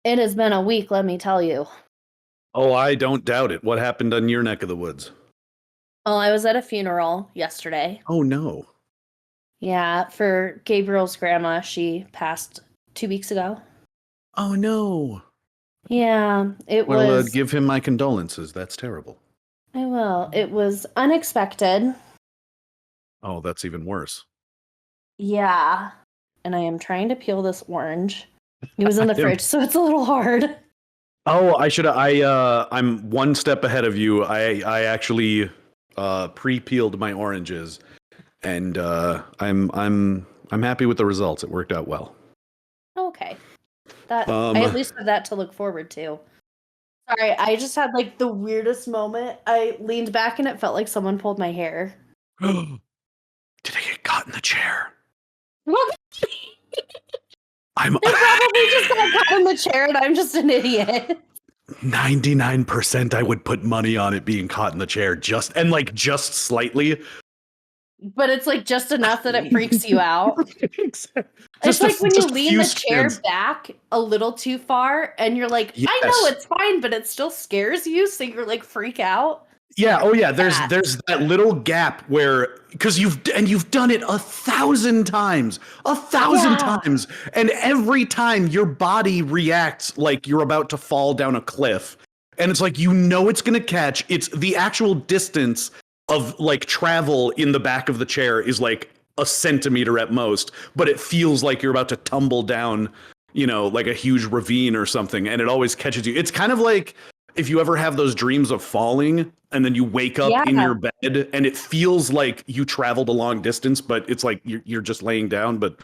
It has been a week, let me tell you. Oh, I don't doubt it. What happened on your neck of the woods? Oh, I was at a funeral yesterday. Oh, no. Yeah, for Gabriel's grandma. She passed 2 weeks ago. Oh, no. Yeah, it Well, was. give him my condolences. That's terrible. I will. It was unexpected. Oh, that's even worse. Yeah. And I am trying to peel this orange. It was in the fridge, so it's a little hard. Oh, I'm one step ahead of you. I actually pre-peeled my oranges, and I'm happy with the results. It worked out well. Okay. I at least have that to look forward to. Sorry, I just had like the weirdest moment. I leaned back and it felt like someone pulled my hair. Did I get caught in the chair? I probably just got caught in the chair and I'm just an idiot. 99% I would put money on it being caught in the chair just slightly. But it's like just enough that it freaks you out. Exactly. It's like when you lean the chair back a little too far and you're like, yes. I know it's fine, but it still scares you, so you're like freak out. Yeah, oh yeah, there's that little gap where, because you've done it 1,000 times, times, and every time your body reacts like you're about to fall down a cliff, and it's like, it's gonna catch. It's the actual distance of like travel in the back of the chair is like a centimeter at most, but it feels like you're about to tumble down, like a huge ravine or something, and it always catches you. It's kind of like if you ever have those dreams of falling and then you wake up in your bed and it feels like you traveled a long distance, but it's like you're just laying down. But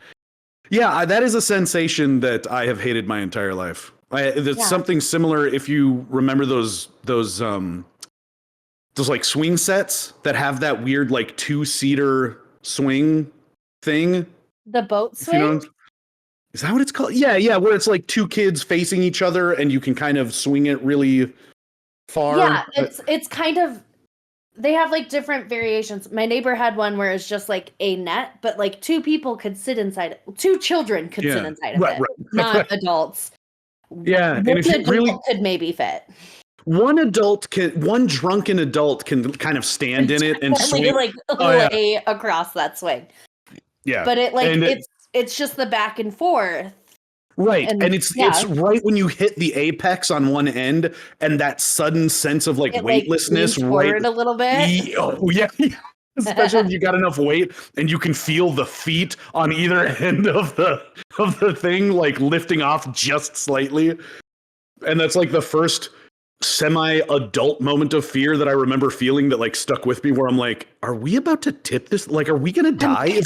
yeah, that is a sensation that I have hated my entire life. It's something similar. If you remember those like swing sets that have that weird like 2-seater swing thing. The boat swing? Is that what it's called? Yeah, where it's like two kids facing each other and you can kind of swing it really far. Yeah, it's kind of, they have like different variations. My neighbor had one where it's just like a net, but like two children could sit inside of it, not adults. Yeah, and if you really could maybe fit. One drunken adult can kind of stand in it and swing like lay across that swing. Yeah, but it's just the back and forth. Right, and it's right when you hit the apex on one end, and that sudden sense of like weightlessness, forward a little bit. Oh yeah, especially if you got enough weight, and you can feel the feet on either end of the thing like lifting off just slightly, and that's like the first semi-adult moment of fear that I remember feeling that like stuck with me, where I'm like, are we about to tip this? Like, are we gonna die?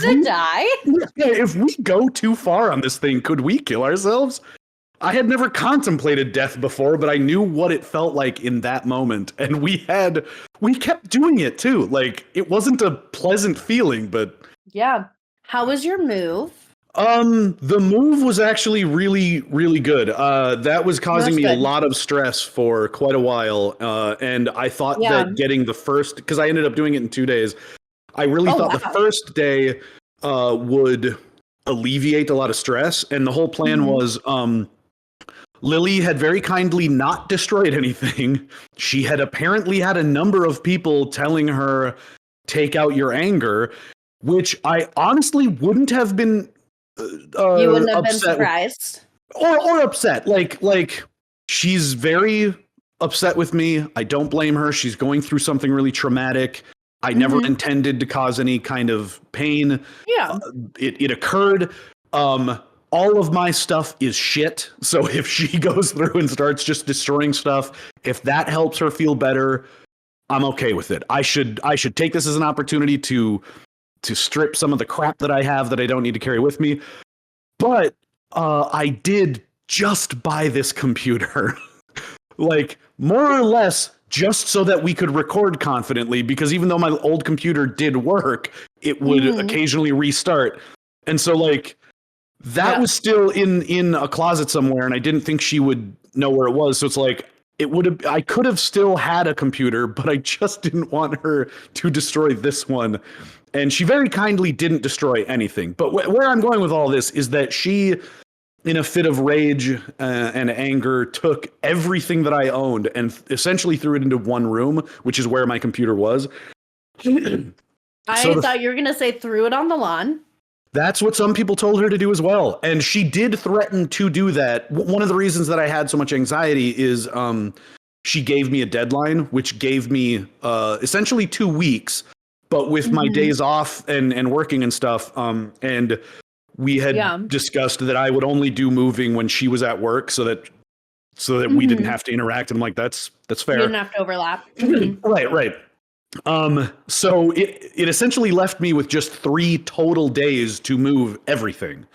If we go too far on this thing, could we kill ourselves? I had never contemplated death before, but I knew what it felt like in that moment, and we kept doing it too. Like, it wasn't a pleasant feeling, but yeah. How was your move? The move was actually really, really good. That was causing me a lot of stress for quite a while. And I thought that getting the first, because I ended up doing it in 2 days. I really thought the first day would alleviate a lot of stress. And the whole plan was, Lily had very kindly not destroyed anything. She had apparently had a number of people telling her, take out your anger, which I honestly wouldn't have been you wouldn't have been surprised or upset. Like she's very upset with me. I don't blame her. She's going through something really traumatic. I never intended to cause any kind of pain. Yeah, it occurred. All of my stuff is shit. So if she goes through and starts just destroying stuff, if that helps her feel better, I'm okay with it. I should take this as an opportunity to strip some of the crap that I have that I don't need to carry with me. But I did just buy this computer, like more or less just so that we could record confidently, because even though my old computer did work, it would occasionally restart. And so like that was still in a closet somewhere, and I didn't think she would know where it was. So it's like, I could have still had a computer, but I just didn't want her to destroy this one. And she very kindly didn't destroy anything. But where I'm going with all this is that she in a fit of rage and anger, took everything that I owned and essentially threw it into one room, which is where my computer was. I thought you were going to say threw it on the lawn. That's what some people told her to do as well. And she did threaten to do that. One of the reasons that I had so much anxiety is she gave me a deadline, which gave me essentially 2 weeks, but with my days off and working and stuff. And we had discussed that I would only do moving when she was at work so that we didn't have to interact. And I'm like, that's fair. You didn't have to overlap. Right. So it essentially left me with just 3 total days to move everything.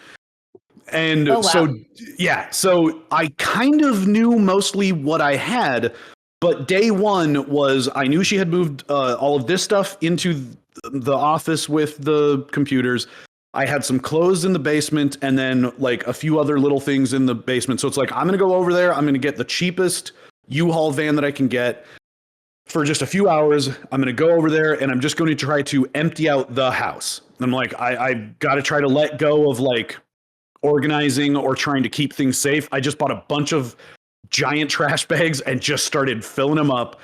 And so I kind of knew mostly what I had, but day one was I knew she had moved all of this stuff into the office with the computers. I had some clothes in the basement and then like a few other little things in the basement. So it's like, I'm going to go over there. I'm going to get the cheapest U-Haul van that I can get. For just a few hours, I'm going to go over there and I'm just going to try to empty out the house. And I'm like, I've got to try to let go of like organizing or trying to keep things safe. I just bought a bunch of giant trash bags and just started filling them up.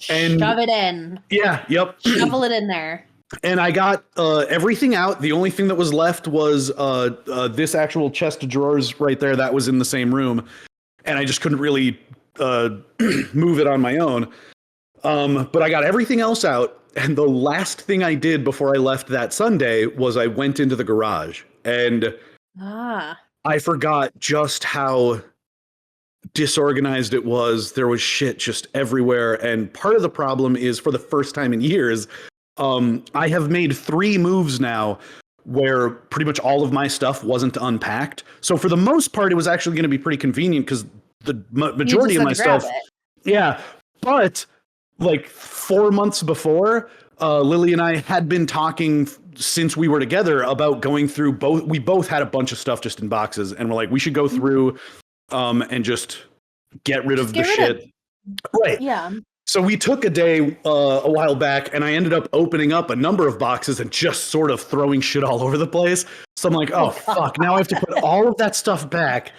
And shove it in. Yeah. Yep. Shovel it in there. And I got everything out. The only thing that was left was this actual chest of drawers right there. That was in the same room. And I just couldn't really move it on my own. But I got everything else out, and the last thing I did before I left that Sunday was I went into the garage, and I forgot just how disorganized it was. There was shit just everywhere, and part of the problem is for the first time in years, I have made 3 moves now where pretty much all of my stuff wasn't unpacked. So for the most part, it was actually going to be pretty convenient because the majority of my stuff, but like 4 months before, Lily and I had been talking since we were together about going through both. We both had a bunch of stuff just in boxes, and we're like, we should go through and just get rid of the shit. Right. Yeah. So we took a day a while back, and I ended up opening up a number of boxes and just sort of throwing shit all over the place. So I'm like, oh fuck, now I have to put all of that stuff back.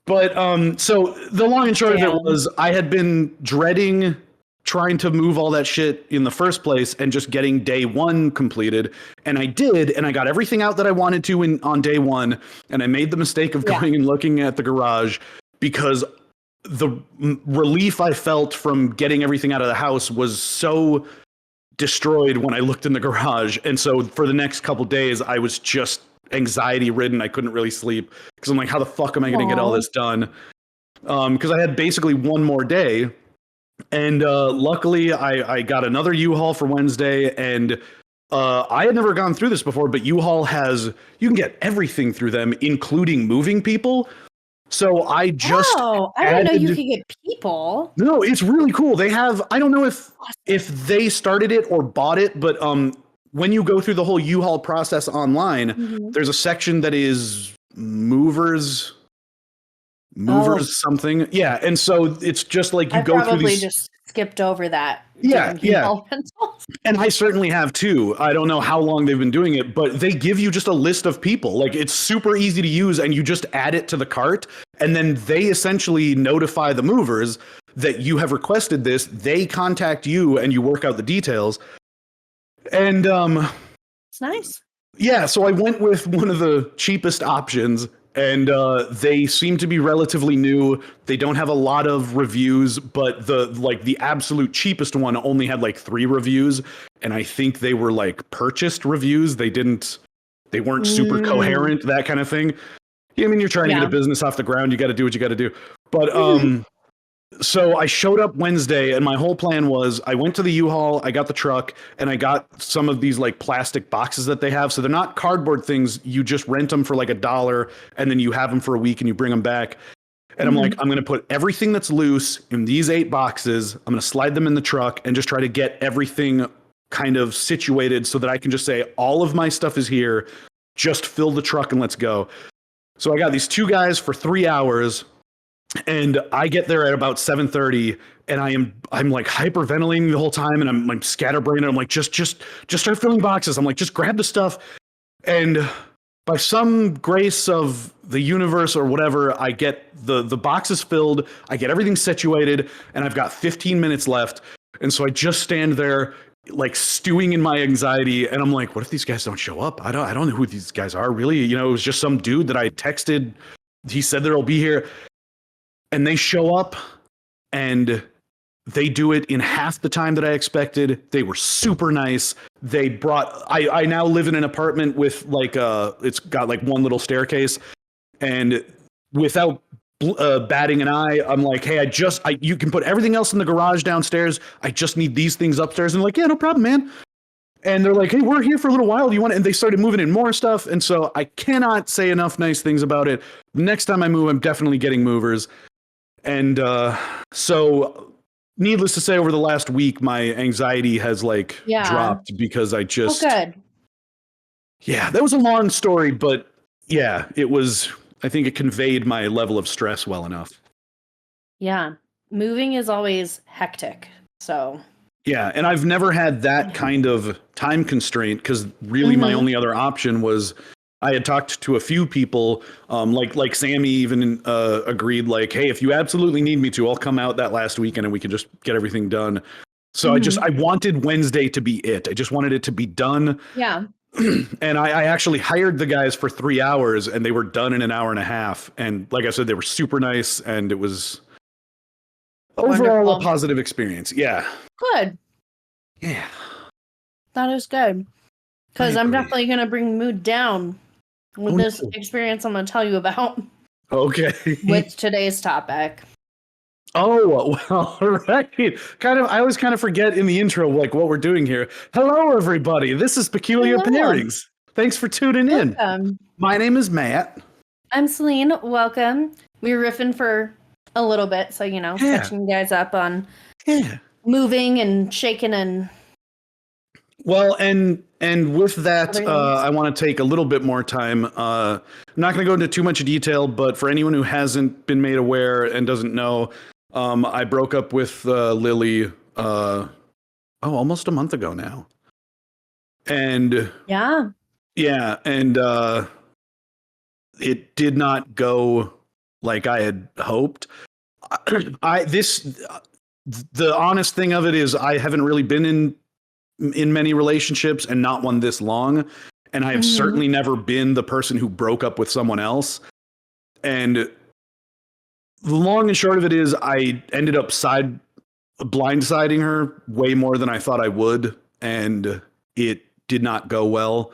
But so the long and short of it was I had been dreading trying to move all that shit in the first place and just getting day one completed. And I did, and I got everything out that I wanted to on day one. And I made the mistake of going and looking at the garage because the relief I felt from getting everything out of the house was so destroyed when I looked in the garage. And so for the next couple days, I was just anxiety ridden. I couldn't really sleep because I'm like, how the fuck am I going to get all this done? Because I had basically one more day. And luckily, I got another U-Haul for Wednesday, and I had never gone through this before, but U-Haul you can get everything through them, including moving people. So I just I didn't know you could get people. No, it's really cool. They have, I don't know if they started it or bought it, but when you go through the whole U-Haul process online, there's a section that is movers something. Yeah. And so it's just like you go through these. Just skipped over that. Yeah. And I certainly have too. I don't know how long they've been doing it, but they give you just a list of people. Like it's super easy to use and you just add it to the cart. And then they essentially notify the movers that you have requested this. They contact you and you work out the details. And it's nice. Yeah. So I went with one of the cheapest options. And they seem to be relatively new. They don't have a lot of reviews, but the absolute cheapest one only had like 3 reviews, and I think they were like purchased reviews. They weren't super coherent, that kind of thing. Yeah, I mean, you're trying to get a business off the ground. You got to do what you got to do. But so I showed up Wednesday, and my whole plan was I went to the U-Haul, I got the truck, and I got some of these like plastic boxes that they have. So they're not cardboard things. You just rent them for like $1, and then you have them for a week and you bring them back. And I'm like, I'm going to put everything that's loose in these 8 boxes. I'm going to slide them in the truck and just try to get everything kind of situated so that I can just say all of my stuff is here. Just fill the truck and let's go. So I got these 2 guys for 3 hours. And I get there at about 7:30, and I'm like hyperventilating the whole time, and I'm like scatterbrained. And I'm like, just start filling boxes. I'm like, just grab the stuff. And by some grace of the universe or whatever, I get the boxes filled, I get everything situated, and I've got 15 minutes left. And so I just stand there like stewing in my anxiety, and I'm like, what if these guys don't show up? I don't know who these guys are, really. You know, it was just some dude that I texted. He said they'll be here, and they show up, and they do it in half the time that I expected. They were super nice. They brought, I now live in an apartment with like it's got like one little staircase, and without batting an eye, I'm like, hey, you can put everything else in the garage downstairs. I just need these things upstairs. And they're like, yeah, no problem, man. And they're like, hey, we're here for a little while. Do you want it? And they started moving in more stuff. And so I cannot say enough nice things about it. Next time I move, I'm definitely getting movers. And so needless to say, over the last week, my anxiety has dropped because I just, good. Yeah, that was a long story, but yeah, it was, I think it conveyed my level of stress well enough. Yeah. Moving is always hectic. So. Yeah. And I've never had that kind of time constraint because really my only other option was I had talked to a few people, like Sammy even agreed, like, hey, if you absolutely need me to, I'll come out that last weekend and we can just get everything done. So I wanted Wednesday to be it. I just wanted it to be done. Yeah. And I actually hired the guys for 3 hours and they were done in an hour and a half. And like I said, they were super nice and it was overall a positive experience. Yeah. Good. Yeah. That is good. Because I'm definitely going to bring mood down with this experience I'm going to tell you about. Okay. With today's topic. Oh, well, right. I always kind of forget in the intro, like what we're doing here. Hello, everybody. This is Peculiar Pairings. Thanks for tuning in. My name is Matt. I'm Celine. Welcome. We were riffing for a little bit. So, catching you guys up on moving and shaking and. Well, and with that, I want to take a little bit more time. I'm not going to go into too much detail, but for anyone who hasn't been made aware and doesn't know, I broke up with Lily almost a month ago now. And yeah, and it did not go like I had hoped. The honest thing of it is I haven't really been in many relationships and not one this long. And I have certainly never been the person who broke up with someone else. And the long and short of it is I ended up blindsiding her way more than I thought I would. And it did not go well.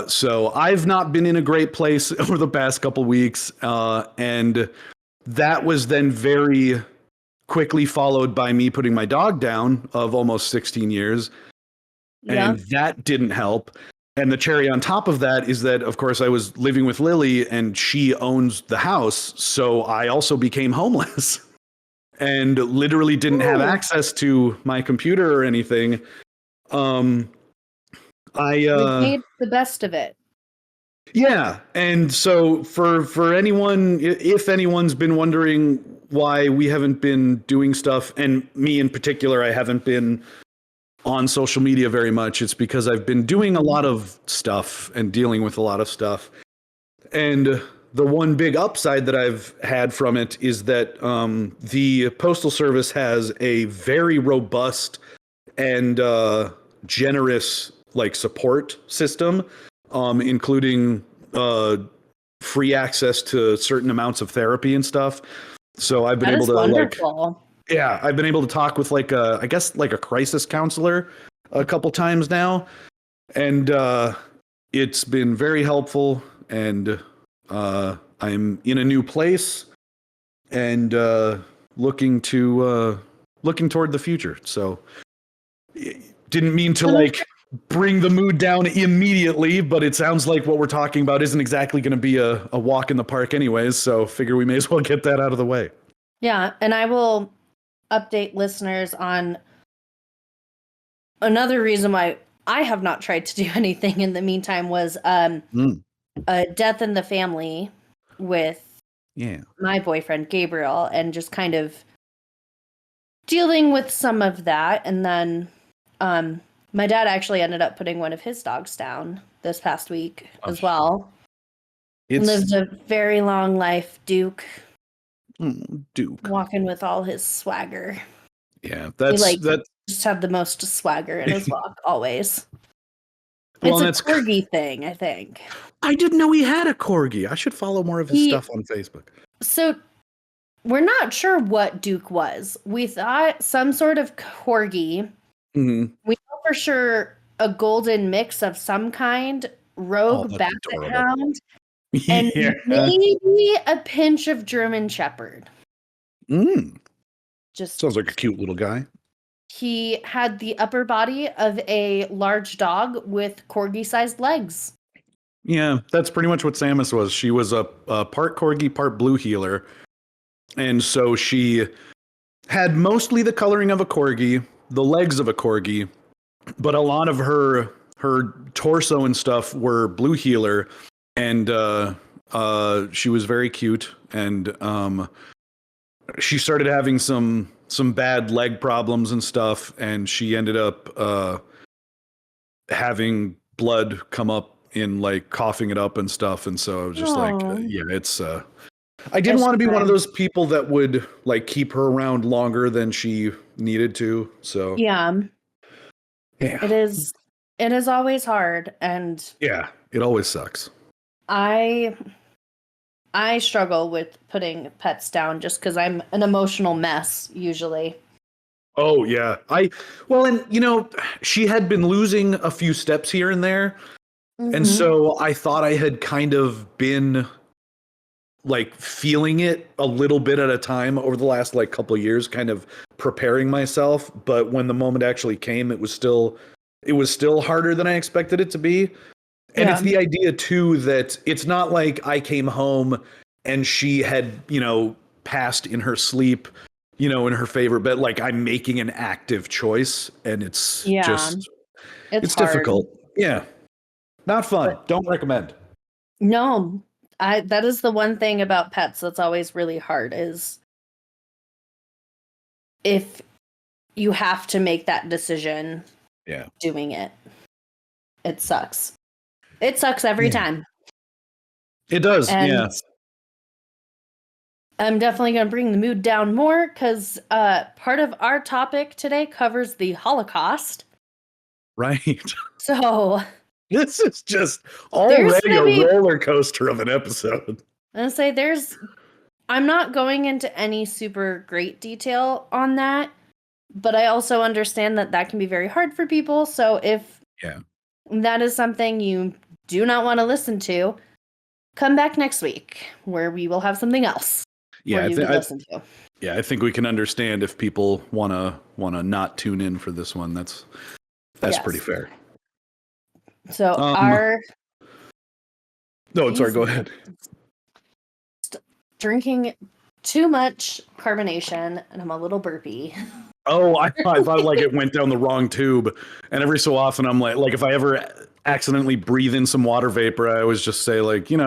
So I've not been in a great place over the past couple weeks. And that was then very quickly followed by me putting my dog down of almost 16 years. And that didn't help. And the cherry on top of that is that, of course, I was living with Lily and she owns the house. So I also became homeless and literally didn't have access to my computer or anything. We made the best of it. Yeah. And so for anyone, if anyone's been wondering why we haven't been doing stuff, and me in particular, I haven't been on social media very much, it's because I've been doing a lot of stuff and dealing with a lot of stuff. And the one big upside that I've had from it is that the Postal Service has a very robust and generous support system, including free access to certain amounts of therapy and stuff. So I've been able to I've been able to talk with I guess a crisis counselor a couple times now, and it's been very helpful. And I'm in a new place and looking toward the future. So didn't mean to bring the mood down immediately, but it sounds like what we're talking about isn't exactly going to be a walk in the park anyways. So figure we may as well get that out of the way. Yeah. And I will update listeners on another reason why I have not tried to do anything in the meantime was a death in the family with my boyfriend, Gabriel, and just kind of dealing with some of that. And then My dad actually ended up putting one of his dogs down this past week as well. Lived a very long life, Duke. Duke. Walking with all his swagger. Yeah, just have the most swagger in his walk, always. Well, it's a corgi thing, I think. I didn't know he had a corgi. I should follow more of his stuff on Facebook. So we're not sure what Duke was. We thought some sort of corgi. Mm-hmm. We know for sure a golden mix of some kind, rogue basset hound, and maybe a pinch of German Shepherd. Just sounds like a cute little guy. He had the upper body of a large dog with corgi-sized legs. Yeah, that's pretty much what Samus was. She was a part corgi, part blue healer. And so she had mostly the coloring of a corgi, the legs of a corgi, but a lot of her torso and stuff were blue healer. And she was very cute. And she started having some bad leg problems and stuff, and she ended up having blood come up in like coughing it up and stuff. And so I was just it's I didn't want to be one of those people that would like keep her around longer than she needed to. So yeah, it is always hard, and yeah, it always sucks. I struggle with putting pets down just because I'm an emotional mess usually. Oh yeah. And she had been losing a few steps here and there. Mm-hmm. And so I thought I had kind of been like feeling it a little bit at a time over the last like couple of years, kind of preparing myself. But when the moment actually came, it was still harder than I expected it to be. And it's the idea too that it's not like I came home and she had, passed in her sleep, in her favorite bed. Like I'm making an active choice, and it's difficult. Yeah. Not fun. Don't recommend. No, that is the one thing about pets that's always really hard is if you have to make that decision. Yeah. Doing it. It sucks. It sucks every time. It does. And I'm definitely going to bring the mood down more because part of our topic today covers the Holocaust. Right. So this is just already a roller coaster of an episode. I'm going to say I'm not going into any super great detail on that, but I also understand that can be very hard for people. So if that is something you do not want to listen to, come back next week where we will have something else. Yeah, I think we can understand if people wanna not tune in for this one. That's pretty fair. So sorry, go ahead. Drinking too much carbonation, and I'm a little burpy. Oh, I thought like it went down the wrong tube. And every so often I'm like if I ever accidentally breathe in some water vapor, I always just say like, you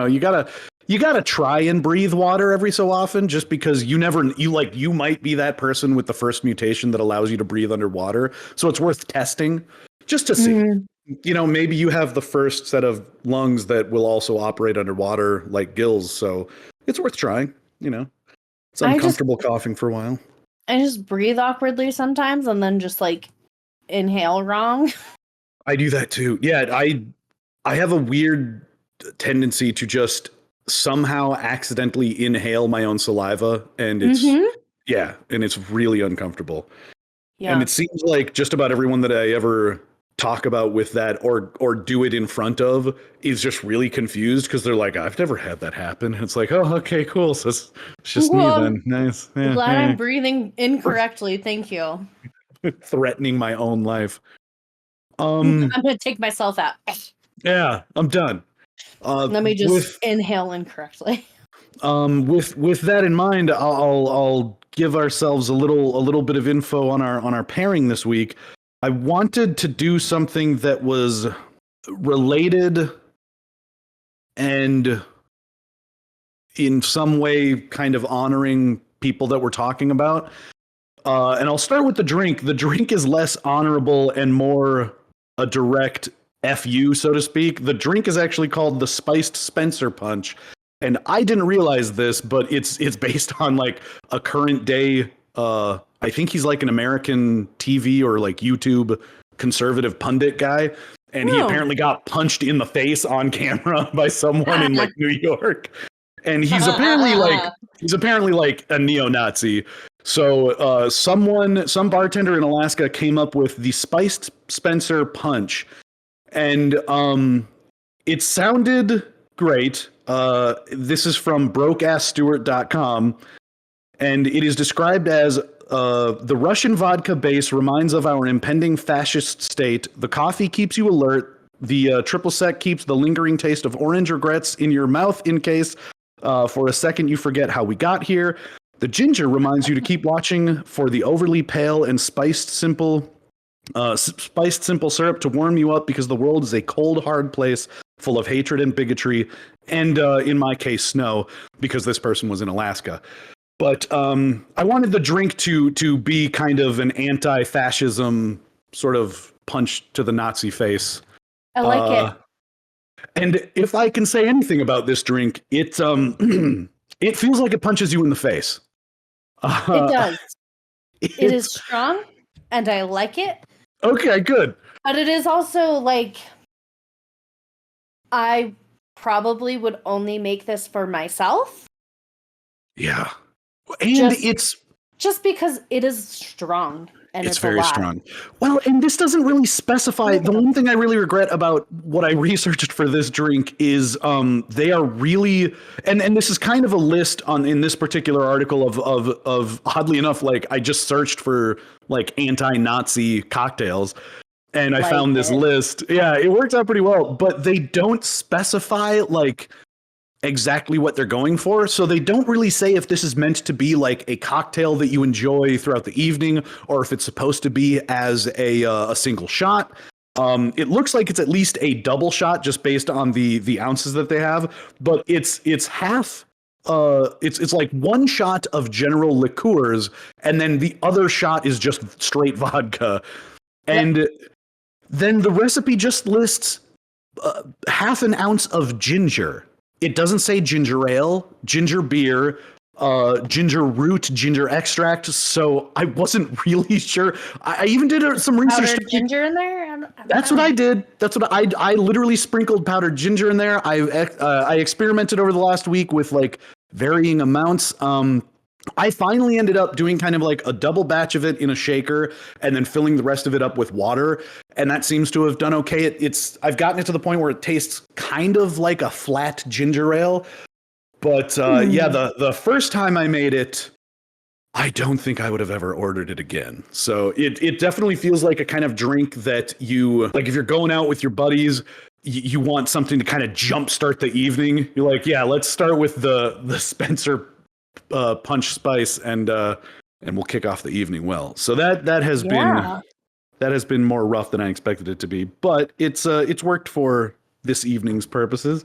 gotta try and breathe water every so often, just because you might be that person with the first mutation that allows you to breathe underwater. So it's worth testing just to see. Mm-hmm. Maybe you have the first set of lungs that will also operate underwater like gills. So it's worth trying, It's uncomfortable coughing for a while. I just breathe awkwardly sometimes and then just like inhale wrong. I do that too. Yeah, I have a weird tendency to just somehow accidentally inhale my own saliva, and it's and it's really uncomfortable. Yeah. And it seems like just about everyone that I ever talk about with that or do it in front of is just really confused because they're like, I've never had that happen. And it's like, oh, okay, cool. So it's just me then. Nice. Yeah, glad I'm breathing incorrectly. Thank you. Threatening my own life. I'm gonna take myself out. Yeah, I'm done. Let me just inhale incorrectly. With that in mind, I'll give ourselves a little bit of info on our pairing this week. I wanted to do something that was related and in some way kind of honoring people that we're talking about. And I'll start with the drink. The drink is less honorable and more a direct FU, so to speak. The drink is actually called the Spiced Spencer Punch. And I didn't realize this, but it's based on like a current day. I think he's like an American TV or like YouTube conservative pundit guy. And he apparently got punched in the face on camera by someone in like New York. And he's apparently like a neo-Nazi. So some bartender in Alaska came up with the Spiced Spencer Punch. And it sounded great. This is from brokeassstewart.com, and it is described as the Russian vodka base reminds of our impending fascist state. The coffee keeps you alert. The triple sec keeps the lingering taste of orange regrets in your mouth in case for a second you forget how we got here. The ginger reminds you to keep watching for the overly pale and spiced simple syrup to warm you up because the world is a cold, hard place full of hatred and bigotry, and in my case, snow, because this person was in Alaska. But I wanted the drink to be kind of an anti-fascism sort of punch to the Nazi face. I like it. And if I can say anything about this drink, it it feels like it punches you in the face. It does. It is strong, and I like it. Okay, good. But it is also like, I probably would only make this for myself. Yeah. And it's just because it is strong. And it's very strong. Well, and this doesn't really specify. The one thing I really regret about what I researched for this drink is they are really, and this is kind of a list in this particular article of oddly enough, like I just searched for like anti-Nazi cocktails and I found this list. Yeah, it works out pretty well, but they don't specify like exactly what they're going for. So they don't really say if this is meant to be like a cocktail that you enjoy throughout the evening or if it's supposed to be as a single shot. It looks like it's at least a double shot just based on the ounces that they have, but it's half. It's like one shot of general liqueurs and then the other shot is just straight vodka. And then the recipe just lists half an ounce of ginger. It doesn't say ginger ale, ginger beer, ginger root, ginger extract. So I wasn't really sure. I even did some research. Powdered ginger in there? That's what I did. That's what I literally sprinkled powdered ginger in there. I experimented over the last week with like varying amounts. I finally ended up doing kind of like a double batch of it in a shaker and then filling the rest of it up with water. And that seems to have done okay. I've gotten it to the point where it tastes kind of like a flat ginger ale. But yeah, the first time I made it, I don't think I would have ever ordered it again. So it definitely feels like a kind of drink that you, like if you're going out with your buddies, you want something to kind of jumpstart the evening. You're like, yeah, let's start with the Spencer punch spice and we'll kick off the evening well. So that has been more rough than I expected it to be, but it's worked for this evening's purposes.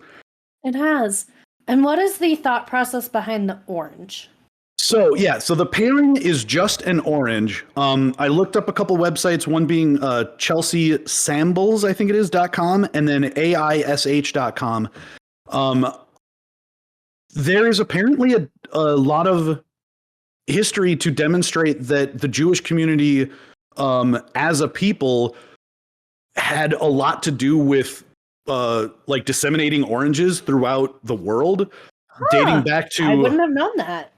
It has. And what is the thought process behind the orange? So the pairing is just an orange. I looked up a couple websites, one being Chelsea Sambles, I think it is .com, and then AISH.com. There is apparently a lot of history to demonstrate that the Jewish community as a people had a lot to do with like disseminating oranges throughout the world, dating back to... I wouldn't have known that.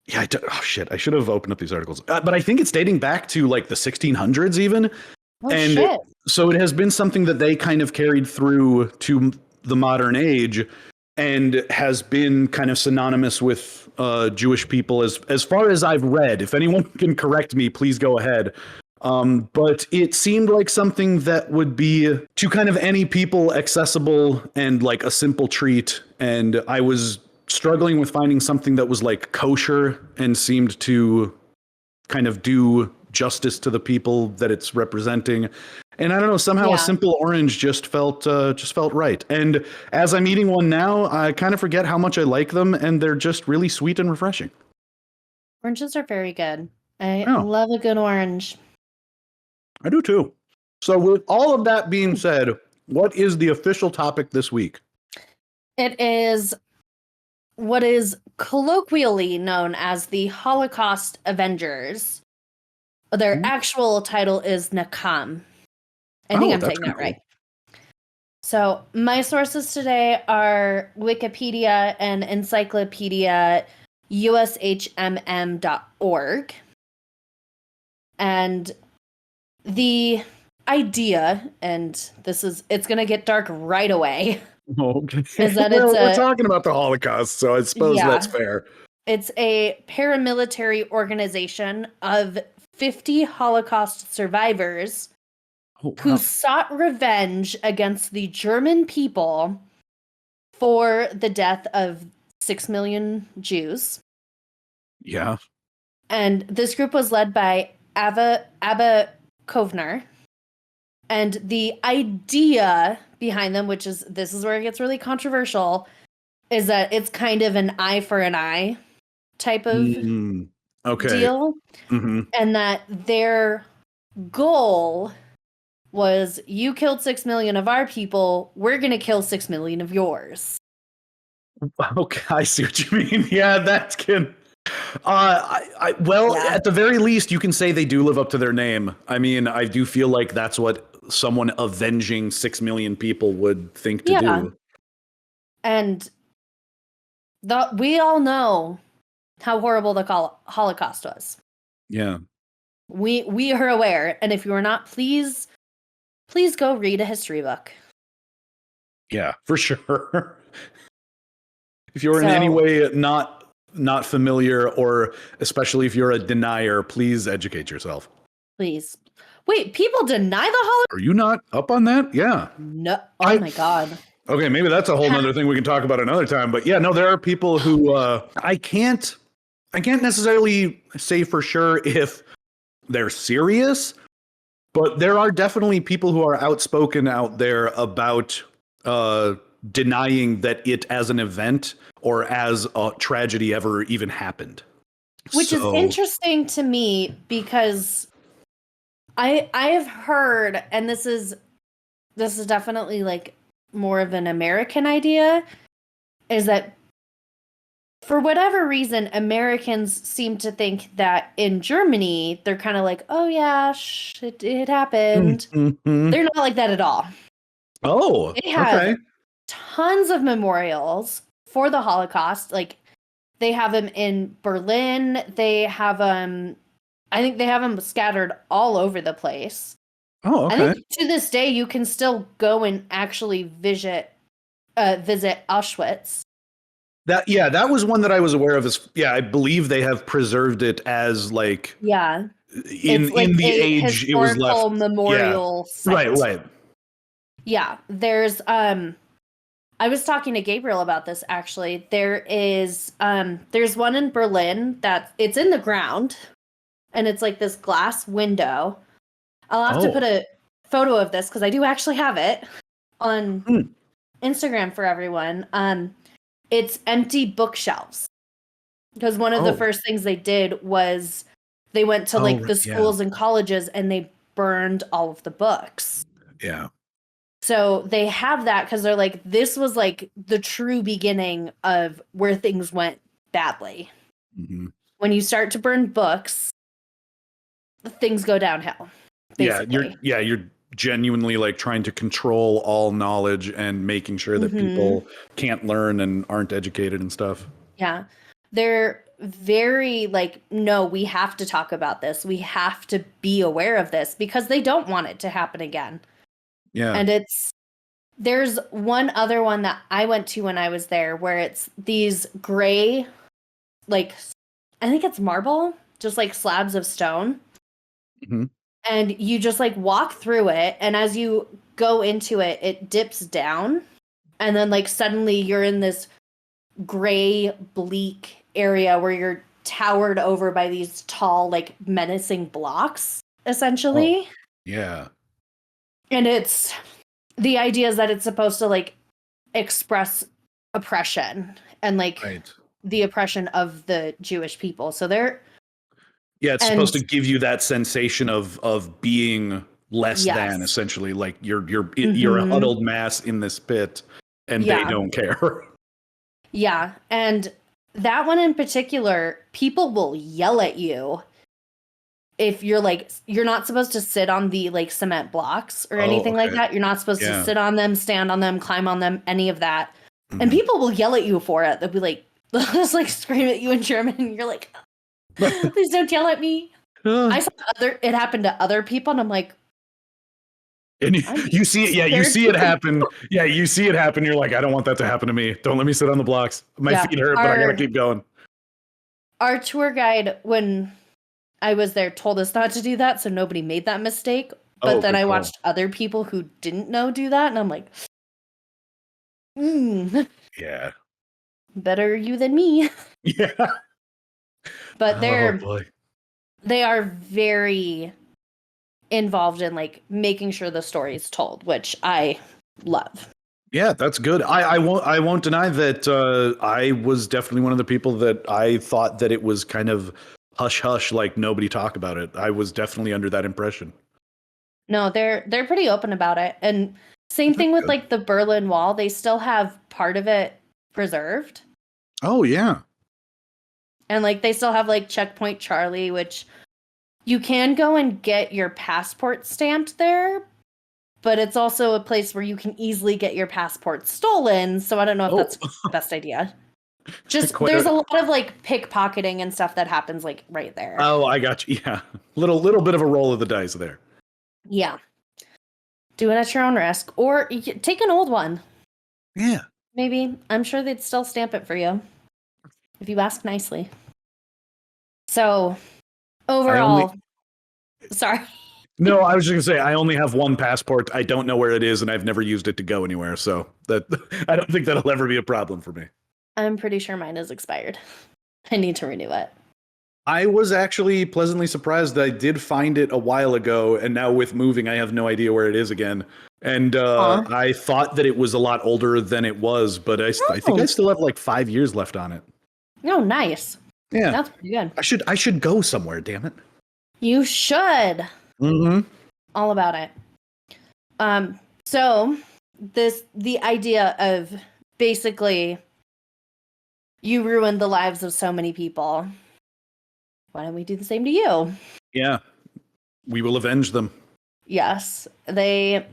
Yeah, oh shit, I should have opened up these articles. But I think it's dating back to like the 1600s even. Oh, shit. So it has been something that they kind of carried through to the modern age and has been kind of synonymous with Jewish people as far as I've read. If anyone can correct me, please go ahead. But it seemed like something that would be to kind of any people accessible and like a simple treat. And I was struggling with finding something that was like kosher and seemed to kind of do justice to the people that it's representing. And I don't know, somehow a simple orange just felt right. And as I'm eating one now, I kind of forget how much I like them, and they're just really sweet and refreshing. Oranges are very good. I love a good orange. I do too. So with all of that being said, what is the official topic this week? It is what is colloquially known as the Holocaust Avengers. Their actual title is Nakam. I think I'm saying that right. So my sources today are Wikipedia and Encyclopedia ushmm.org. And the idea, and it's going to get dark right away. Okay. Is that we're talking about the Holocaust, so I suppose that's fair. It's a paramilitary organization of 50 Holocaust survivors who sought revenge against the German people for the death of 6 million Jews. Yeah. And this group was led by Abba Kovner. And the idea behind them, this is where it gets really controversial, is that it's kind of an eye for an eye type of deal. Mm-hmm. And that their goal was, you killed 6 million of our people, we're going to kill 6 million of yours. Okay, I see what you mean. Yeah, that can... at the very least, you can say they do live up to their name. I mean, I do feel like that's what someone avenging 6 million people would think to do. And we all know how horrible the Holocaust was. Yeah. We are aware. And if you are not, please go read a history book. Yeah, for sure. If you're in any way not familiar, or especially if you're a denier, please educate yourself. Please. Wait, people deny the Holocaust? Are you not up on that? Yeah. No. Oh my God. Okay, maybe that's a whole nother thing we can talk about another time. But yeah, no, there are people who I can't necessarily say for sure if they're serious, but there are definitely people who are outspoken out there about denying that it as an event or as a tragedy ever even happened. Which is interesting to me, because I have heard, and this is definitely like more of an American idea, is that for whatever reason, Americans seem to think that in Germany, they're kind of like, oh yeah, it happened. Mm-hmm. They're not like that at all. Oh, they have tons of memorials for the Holocaust. Like, they have them in Berlin. They have I think they have them scattered all over the place. Oh, okay. I think to this day you can still go and actually visit Auschwitz. That was one that I was aware of. I believe they have preserved it as like in the age it was left. Memorial site. Right. Yeah, there's I was talking to Gabriel about this actually. There's one in Berlin that it's in the ground, and it's like this glass window. I'll have to put a photo of this because I do actually have it on Instagram for everyone. It's empty bookshelves, because one of the first things they did was they went to the schools and colleges and they burned all of the books. Yeah. So they have that because they're like, this was like the true beginning of where things went badly. Mm-hmm. When you start to burn books, things go downhill. Basically. You're genuinely like trying to control all knowledge and making sure that people can't learn and aren't educated and stuff. Yeah. They're very like, no, we have to talk about this. We have to be aware of this because they don't want it to happen again. Yeah. And there's one other one that I went to when I was there where it's these gray, like, I think it's marble, just like slabs of stone. Mm-hmm. And you just like walk through it. And as you go into it, it dips down. And then like suddenly you're in this gray, bleak area where you're towered over by these tall, like menacing blocks, essentially. Oh, yeah. And the idea is that it's supposed to like express oppression and like the oppression of the Jewish people. So it's supposed to give you that sensation of being less than, essentially, like you're a huddled mass in this pit, and they don't care. Yeah, and that one in particular, people will yell at you if you're not supposed to sit on the like cement blocks or anything like that. You're not supposed to sit on them, stand on them, climb on them, any of that. And people will yell at you for it. They'll be like, they'll just like scream at you in German, and you're like, please don't yell at me. I saw it happen to other people, and I'm like, and you see it, you see it happen. Yeah, you see it happen. You're like, I don't want that to happen to me. Don't let me sit on the blocks. My feet hurt, but I gotta keep going. Our tour guide, when I was there, told us not to do that, so nobody made that mistake. But then I watched other people who didn't know do that, and I'm like, yeah, better you than me. Yeah, but they are very involved in like making sure the story is told, which I love. Yeah, that's good. I won't deny that I was definitely one of the people that I thought that it was kind of hush hush, like nobody talk about it. I was definitely under that impression. No, they're pretty open about it. And same thing with like the Berlin Wall. They still have part of it preserved. Oh yeah. And like they still have like Checkpoint Charlie, which you can go and get your passport stamped there, but it's also a place where you can easily get your passport stolen. So I don't know if that's the best idea. Just there's a lot of like pickpocketing and stuff that happens like right there. Oh, I got you. Yeah, little bit of a roll of the dice there. Yeah, do it at your own risk, or take an old one. Yeah, maybe. I'm sure they'd still stamp it for you if you ask nicely. So overall, sorry. No, I was just gonna say I only have one passport. I don't know where it is, and I've never used it to go anywhere. So that I don't think that'll ever be a problem for me. I'm pretty sure mine is expired. I need to renew it. I was actually pleasantly surprised that I did find it a while ago, and now with moving, I have no idea where it is again. And I thought that it was a lot older than it was, but I think I still have like 5 years left on it. Oh, nice. Yeah, that's pretty good. I should go somewhere. Damn it. You should. All about it. So the idea of basically you ruined the lives of so many people. Why don't we do the same to you? Yeah. We will avenge them. Yes. They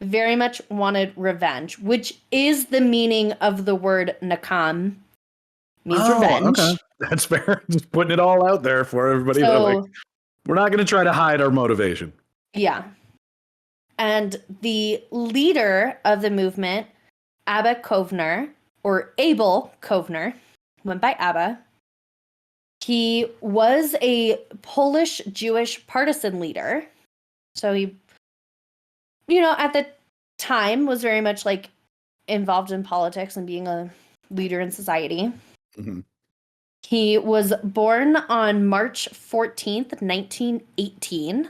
very much wanted revenge, which is the meaning of the word Nakam. Means revenge. Okay. That's fair. Just putting it all out there for everybody. So, we're not going to try to hide our motivation. Yeah. And the leader of the movement, Abba Kovner, or Abel Kovner, went by Abba. He was a Polish Jewish partisan leader. So he, at the time was very much like involved in politics and being a leader in society. He was born on March 14th, 1918.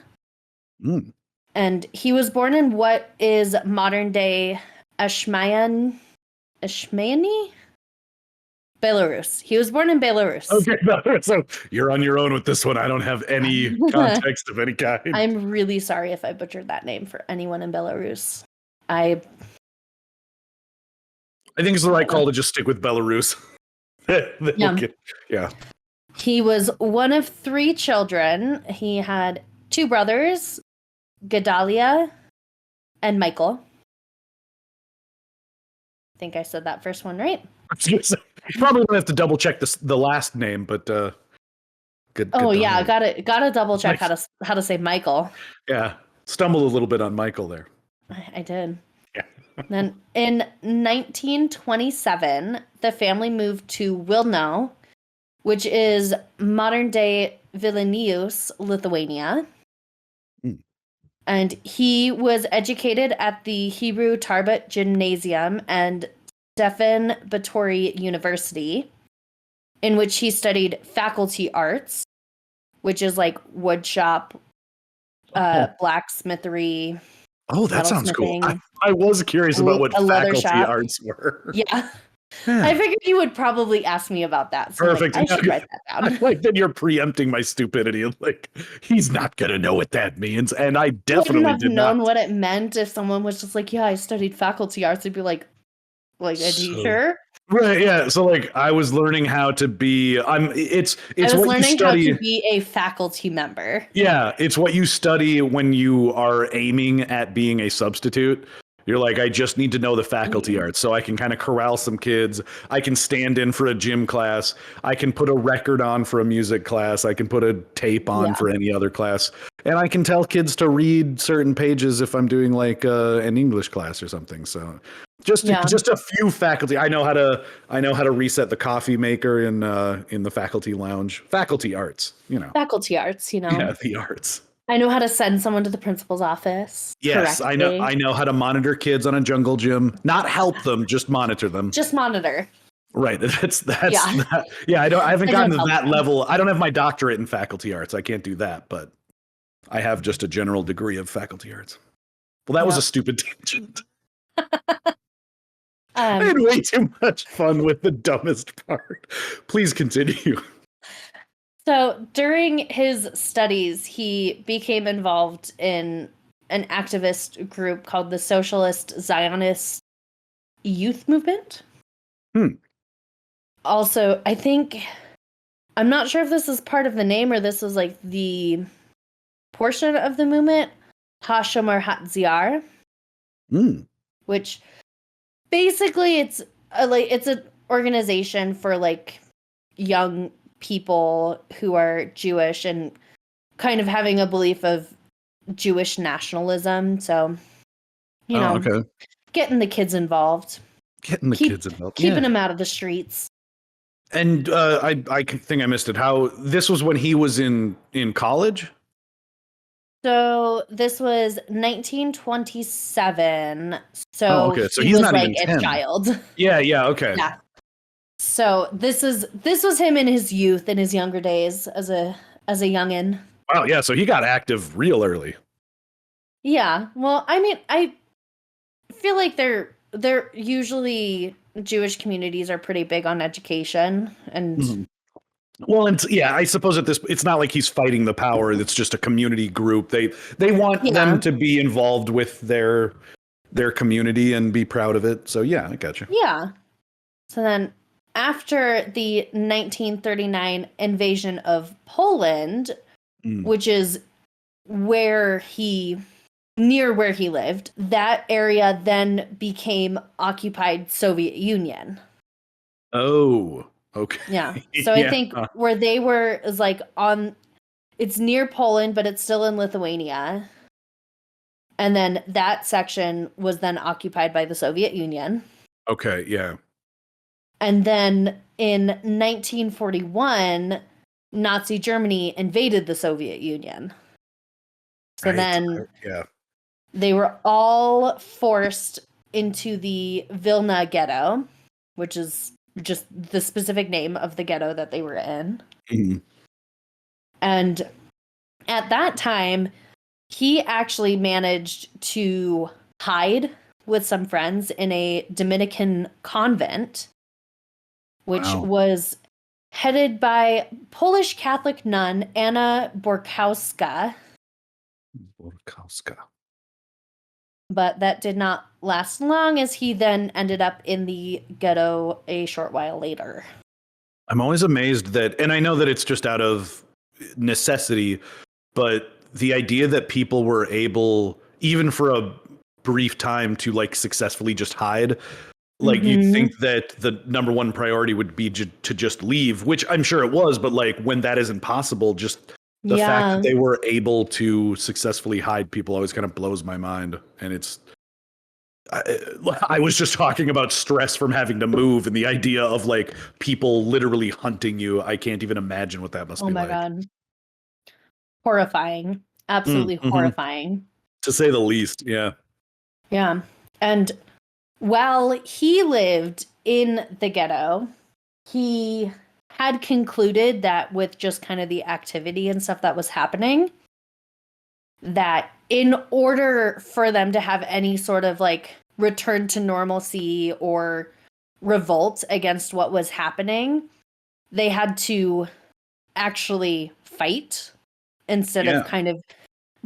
And he was born in what is modern day Ashmayani? Belarus. He was born in Belarus. Okay, so you're on your own with this one. I don't have any context of any kind. I'm really sorry if I butchered that name for anyone in Belarus. I think it's the right call to just stick with Belarus. Yeah. He was one of 3 children. He had 2 brothers, Gedalia and Michael. I think I said that first one right. You probably don't have to double check the last name, but good. Oh yeah, gotta double check how to say Michael. Yeah, stumbled a little bit on Michael there. I did. Yeah. Then in 1927, the family moved to Wilno, which is modern day Vilnius, Lithuania. And he was educated at the Hebrew Tarbut Gymnasium and Stefan Batory University, in which he studied faculty arts, which is like woodshop, blacksmithery. Oh, that sounds cool. I was curious about what faculty arts were. Yeah. Yeah. I figured you would probably ask me about that. So Perfect. I should write that down. Like, then you're preempting my stupidity. Like, he's not going to know what that means. And I definitely Wouldn't have did known not. what it meant if someone was just like, yeah, I studied faculty arts. I'd be like a teacher? Right, yeah. So like I was learning how to be it's I was what you learning how study. to be a faculty member. Yeah, it's what you study when you are aiming at being a substitute. You're like, I just need to know the faculty arts so I can kind of corral some kids. I can stand in for a gym class. I can put a record on for a music class. I can put a tape on for any other class. And I can tell kids to read certain pages if I'm doing like an English class or something. So just a few faculty. I know how to reset the coffee maker in the faculty lounge. Faculty arts, Faculty arts, Yeah, the arts. I know how to send someone to the principal's office. Yes, correctly. I know how to monitor kids on a jungle gym. Not help them, just monitor them. Just monitor. Right. Yeah, I haven't gotten to that level. I don't have my doctorate in faculty arts. I can't do that, but I have just a general degree of faculty arts. Well, that was a stupid tangent. I had way too much fun with the dumbest part. Please continue. So during his studies, he became involved in an activist group called the Socialist Zionist Youth Movement. Also, I'm not sure if this is part of the name or this is like the portion of the movement, Hashomer Hatziar, which basically it's an organization for like young people who are Jewish and kind of having a belief of Jewish nationalism. So, getting the kids involved. Keeping them out of the streets. And I think I missed it. How this was when he was in college? So this was 1927. So okay. So he's was not like even 10. A child. Yeah. Okay. Yeah. So this was him in his youth, in his younger days as a youngin. Wow. Yeah. So he got active real early. Yeah. Well, I mean, I feel like they're usually Jewish communities are pretty big on education and. Well, and I suppose it's not like he's fighting the power. It's just a community group. They want them to be involved with their community and be proud of it. So yeah, I got you. Yeah. So then after the 1939 invasion of Poland, which is near where he lived, that area then became occupied Soviet Union. Oh. Okay. Yeah. So I think where they were is like it's near Poland, but it's still in Lithuania. And then that section was then occupied by the Soviet Union. Okay, yeah. And then in 1941, Nazi Germany invaded the Soviet Union. So then they were all forced into the Vilna ghetto, which is just the specific name of the ghetto that they were in. And at that time, he actually managed to hide with some friends in a Dominican convent, which was headed by Polish Catholic nun Anna Borkowska. But that did not last long, as he then ended up in the ghetto a short while later. I'm always amazed that, and I know that it's just out of necessity, but the idea that people were able, even for a brief time, to like successfully just hide, like you'd think that the number one priority would be to just leave, which I'm sure it was, but like when that isn't possible, just the fact that they were able to successfully hide people always kind of blows my mind. And I was just talking about stress from having to move and the idea of like people literally hunting you. I can't even imagine what that must be like. Oh my God. Horrifying. Absolutely horrifying. To say the least, yeah. Yeah. And while he lived in the ghetto, he had concluded that with just kind of the activity and stuff that was happening, that in order for them to have any sort of like return to normalcy or revolt against what was happening, they had to actually fight instead of kind of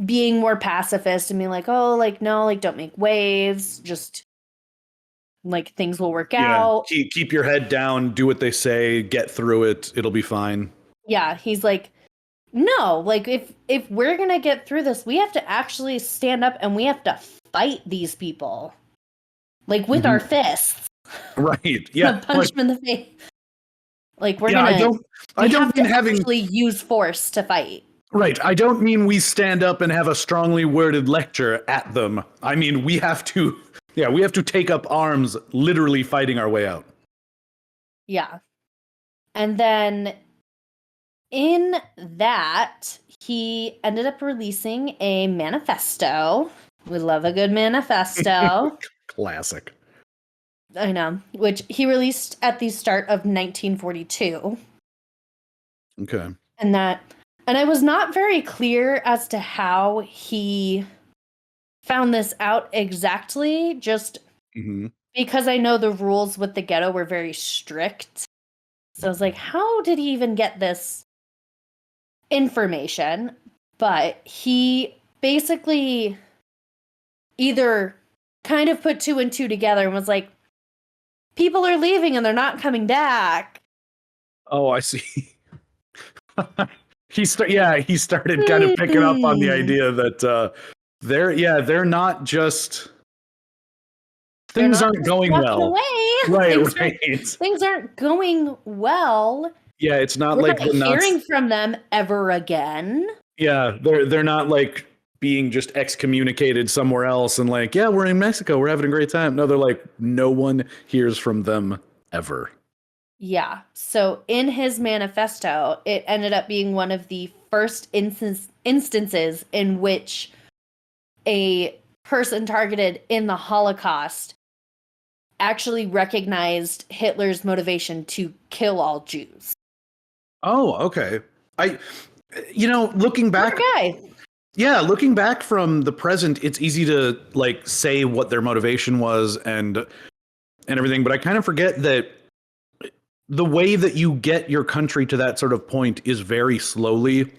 being more pacifist and being like, oh, like, no, like, don't make waves, just like things will work out. Keep your head down, do what they say, get through it, it'll be fine. Yeah, he's like, no, like if we're gonna get through this, we have to actually stand up and we have to fight these people, like with our fists. Right. Yeah. Punch them in the face. Like we're gonna. I don't mean actually use force to fight. Right. I don't mean we stand up and have a strongly worded lecture at them. I mean we have to. Yeah, we have to take up arms, literally fighting our way out. Yeah, and then in that, he ended up releasing a manifesto. We love a good manifesto. Classic. I know, which he released at the start of 1942. Okay. And I was not very clear as to how he found this out exactly, just because I know the rules with the ghetto were very strict. So I was like, how did he even get this information? But he basically either kind of put 2 and 2 together and was like, people are leaving and they're not coming back. Oh, I see. He started kind of picking up on the idea that they're not just things aren't going well. Away. Things aren't going well. Yeah, it's not We're like not hearing from them ever again. Yeah, they're not like being just excommunicated somewhere else and like, yeah, we're in Mexico, we're having a great time. No, they're like, no one hears from them ever. Yeah. So in his manifesto, it ended up being one of the first instances in which a person targeted in the Holocaust actually recognized Hitler's motivation to kill all Jews. Oh, okay. Looking back, looking back from the present, it's easy to like say what their motivation was and everything, but I kind of forget that the way that you get your country to that sort of point is very slowly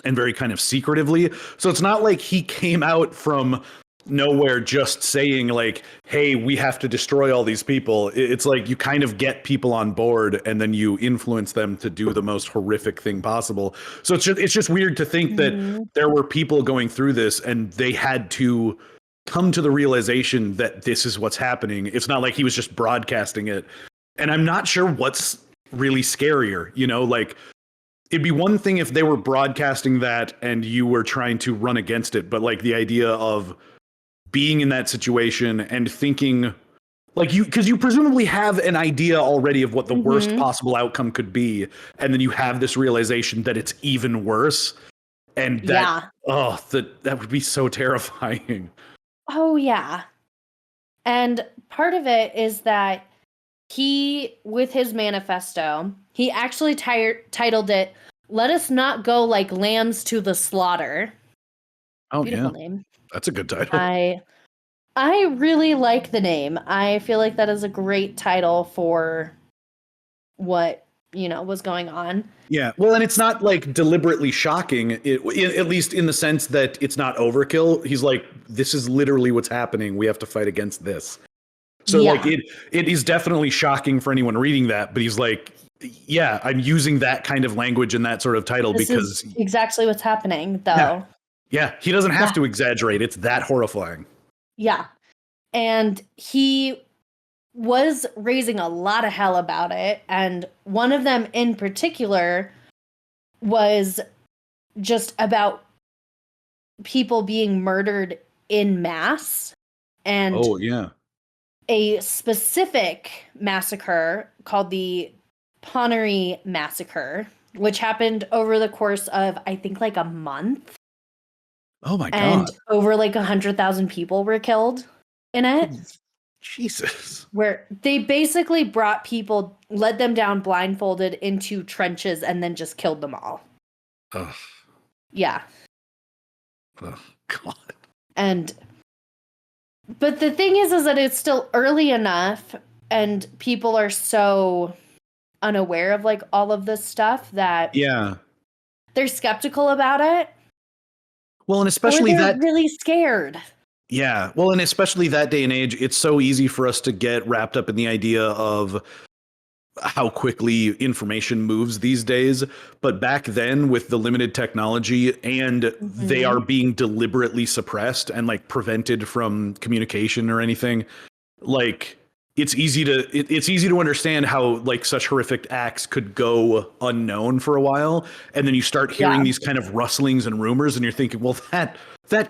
and very kind of secretively. So it's not like he came out from nowhere just saying like, hey, we have to destroy all these people. It's like you kind of get people on board and then you influence them to do the most horrific thing possible. So it's just weird to think that there were people going through this and they had to come to the realization that this is what's happening. It's not like he was just broadcasting it. And I'm not sure what's really scarier, like it'd be one thing if they were broadcasting that and you were trying to run against it. But like the idea of being in that situation and thinking like because you presumably have an idea already of what the worst possible outcome could be. And then you have this realization that it's even worse. And that would be so terrifying. Oh, yeah. And part of it is that he, with his manifesto, he actually titled it, "Let Us Not Go Like Lambs to the Slaughter." Oh, beautiful name. That's a good title. I really like the name. I feel like that is a great title for what, was going on. Yeah. Well, and it's not like deliberately shocking, at least in the sense that it's not overkill. He's like, this is literally what's happening. We have to fight against this. So like it is definitely shocking for anyone reading that, but he's like, yeah, I'm using that kind of language in that sort of title this because is exactly what's happening though. Yeah, he doesn't have to exaggerate. It's that horrifying. Yeah. And he was raising a lot of hell about it. And one of them in particular was just about people being murdered in mass. And a specific massacre called the Ponary Massacre, which happened over the course of, I think, like a month. Oh my God. And over like 100,000 people were killed in it. Jesus. Where they basically brought people, led them down blindfolded into trenches and then just killed them all. Ugh. Yeah. Oh, God. But the thing is that it's still early enough and people are so unaware of like all of this stuff that they're skeptical about it. Well, and especially or they're really scared. Yeah. Well, and especially that day and age, it's so easy for us to get wrapped up in the idea of how quickly information moves these days. But back then, with the limited technology, and they are being deliberately suppressed and like prevented from communication or anything, like it's easy to understand how like such horrific acts could go unknown for a while, and then you start hearing these kind of rustlings and rumors, and you're thinking, well, that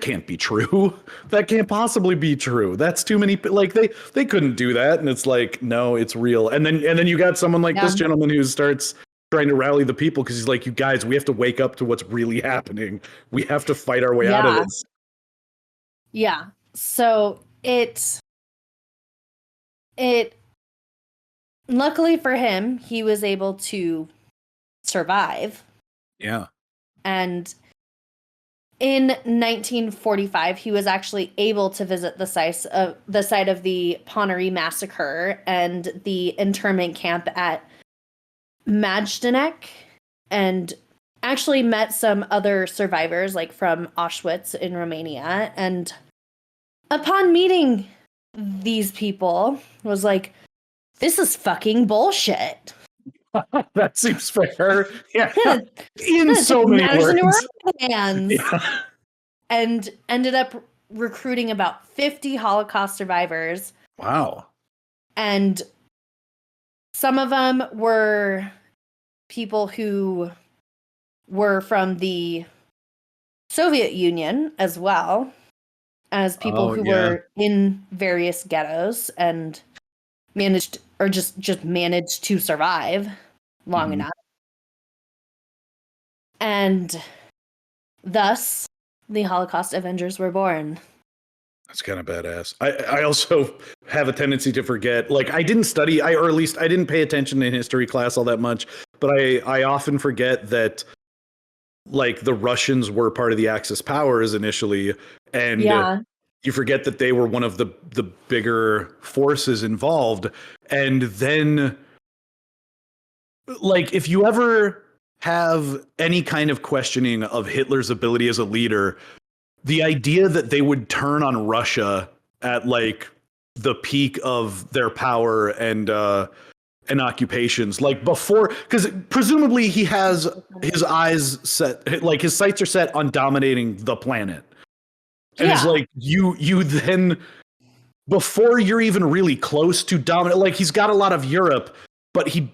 can't be true. That can't possibly be true. That's too many. Like they couldn't do that, and it's like, no, it's real. And then you got someone like this gentleman who starts trying to rally the people because he's like, you guys, we have to wake up to what's really happening. We have to fight our way out of this. Yeah. So it luckily for him, he was able to survive. Yeah. And in 1945, he was actually able to visit the site of the Ponary massacre and the internment camp at Majdanek, and actually met some other survivors like from Auschwitz in Romania. And upon meeting these people, was like, this is fucking bullshit. That seems fair. Yeah. In so many words. Hands. Yeah. And ended up recruiting about 50 Holocaust survivors. Wow. And some of them were people who were from the Soviet Union, as well as people who were in various ghettos and managed to survive long enough. And thus the Holocaust Avengers were born. That's kind of badass. I also have a tendency to forget, like I didn't study, or at least I didn't pay attention in history class all that much, but I often forget that like the Russians were part of the Axis powers initially, and you forget that they were one of the bigger forces involved. And then like if you ever have any kind of questioning of Hitler's ability as a leader, the idea that they would turn on Russia at like the peak of their power and occupations, like before, because presumably he has his eyes set, like his sights are set on dominating the planet. And it's like you then, before you're even really close to dominate, like he's got a lot of Europe, but he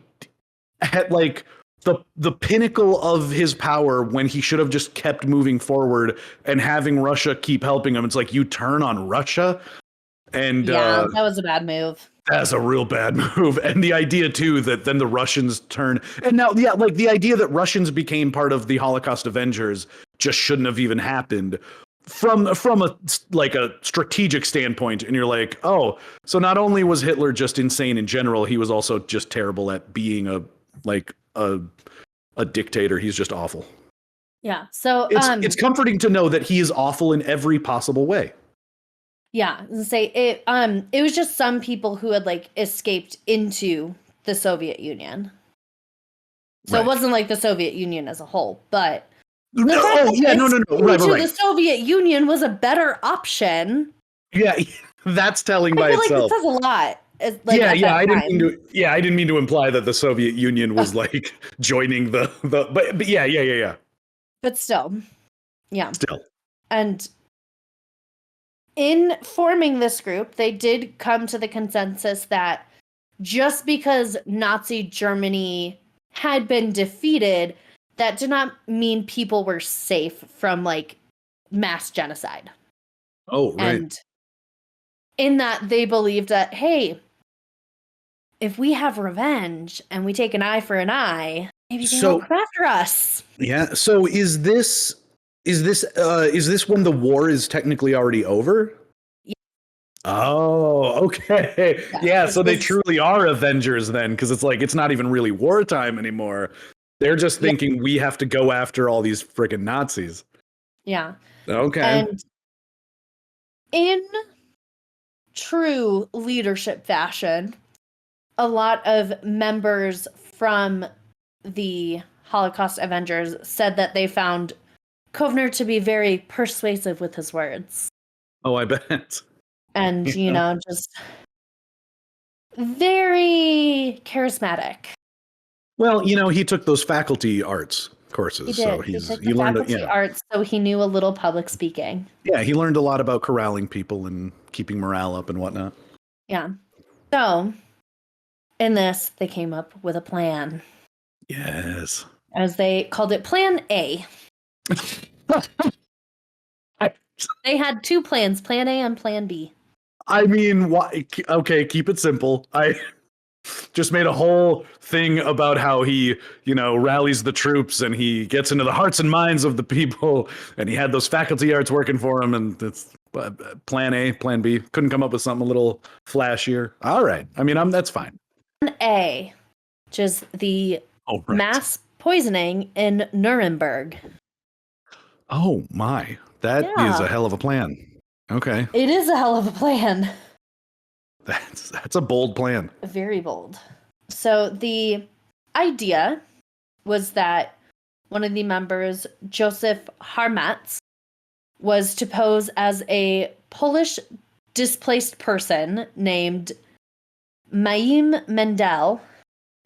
had like the pinnacle of his power when he should have just kept moving forward and having Russia keep helping him. It's like you turn on Russia, and that was a bad move. That's a real bad move. And the idea too that then the Russians turn, and now like the idea that Russians became part of the Holocaust Avengers just shouldn't have even happened from a like a strategic standpoint. And you're like, oh, so not only was Hitler just insane in general, he was also just terrible at being a dictator. He's just awful. Yeah. So it's comforting to know that he is awful in every possible way. Yeah, say it. It was just some people who had like escaped into the Soviet Union. So it wasn't like the Soviet Union as a whole, but no. The Soviet Union was a better option. Yeah, that's telling by itself. Like, it says a lot. Like, I didn't mean to imply that the Soviet Union was like joining the but yeah. But still, yeah. Still. And in forming this group, they did come to the consensus that just because Nazi Germany had been defeated, that did not mean people were safe from like mass genocide. Oh, right. And in that they believed that, hey, if we have revenge and we take an eye for an eye, maybe they won't come after us. Yeah. So is this when the war is technically already over? Yeah. Oh, okay. Yeah, so they truly are Avengers then, because it's like it's not even really wartime anymore. They're just thinking we have to go after all these freaking Nazis. Yeah. Okay. And in true leadership fashion, a lot of members from the Holocaust Avengers said that they found Kovner to be very persuasive with his words. Oh, I bet. And, just very charismatic. Well, he took those faculty arts courses. He did. So he took the faculty arts, so he knew a little public speaking. Yeah, he learned a lot about corralling people and keeping morale up and whatnot. Yeah. So, in this, they came up with a plan. Yes. As they called it Plan A. They had two plans, Plan A and Plan B. I mean, why? Okay, keep it simple. I just made a whole thing about how he, rallies the troops and he gets into the hearts and minds of the people, and he had those faculty arts working for him, and it's Plan A, Plan B. Couldn't come up with something a little flashier. All right. I mean, that's fine. Plan A, which is the mass poisoning in Nuremberg. Oh my, that is a hell of a plan. Okay. It is a hell of a plan. That's a bold plan. Very bold. So the idea was that one of the members, Joseph Harmatz, was to pose as a Polish displaced person named Maim Mendel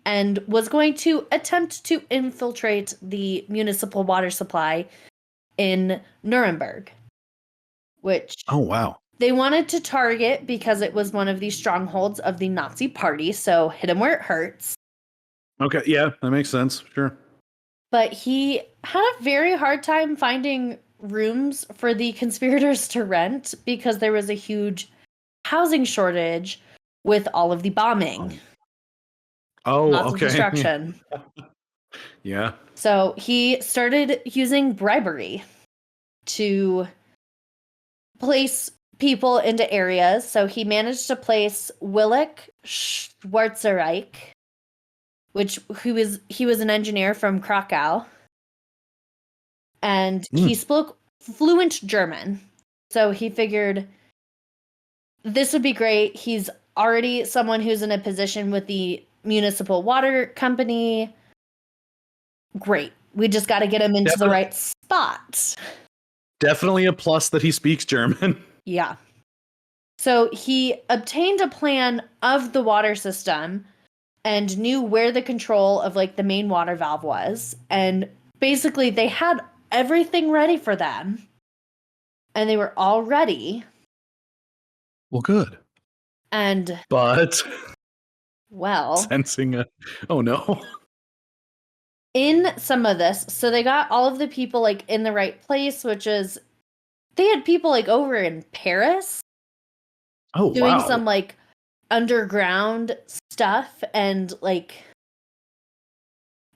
and was going to attempt to infiltrate the municipal water supply in Nuremberg, which they wanted to target because it was one of the strongholds of the Nazi party, so hit him where it hurts. Okay, yeah, that makes sense, sure. But he had a very hard time finding rooms for the conspirators to rent because there was a huge housing shortage with all of the bombing. Lots of destruction. Yeah. So he started using bribery to place people into areas. So he managed to place Willik Schwarzerreich, he was an engineer from Krakow, and he spoke fluent German. So he figured this would be great. He's already someone who's in a position with the municipal water company. Great. We just got to get him into the right spot. Definitely a plus that he speaks German. Yeah. So he obtained a plan of the water system and knew where the control of the main water valve was. And basically they had everything ready for them. And they were all ready. Well, good. But sensing oh no. In some of this, so they got all of the people in the right place, which is they had people over in Paris doing some underground stuff and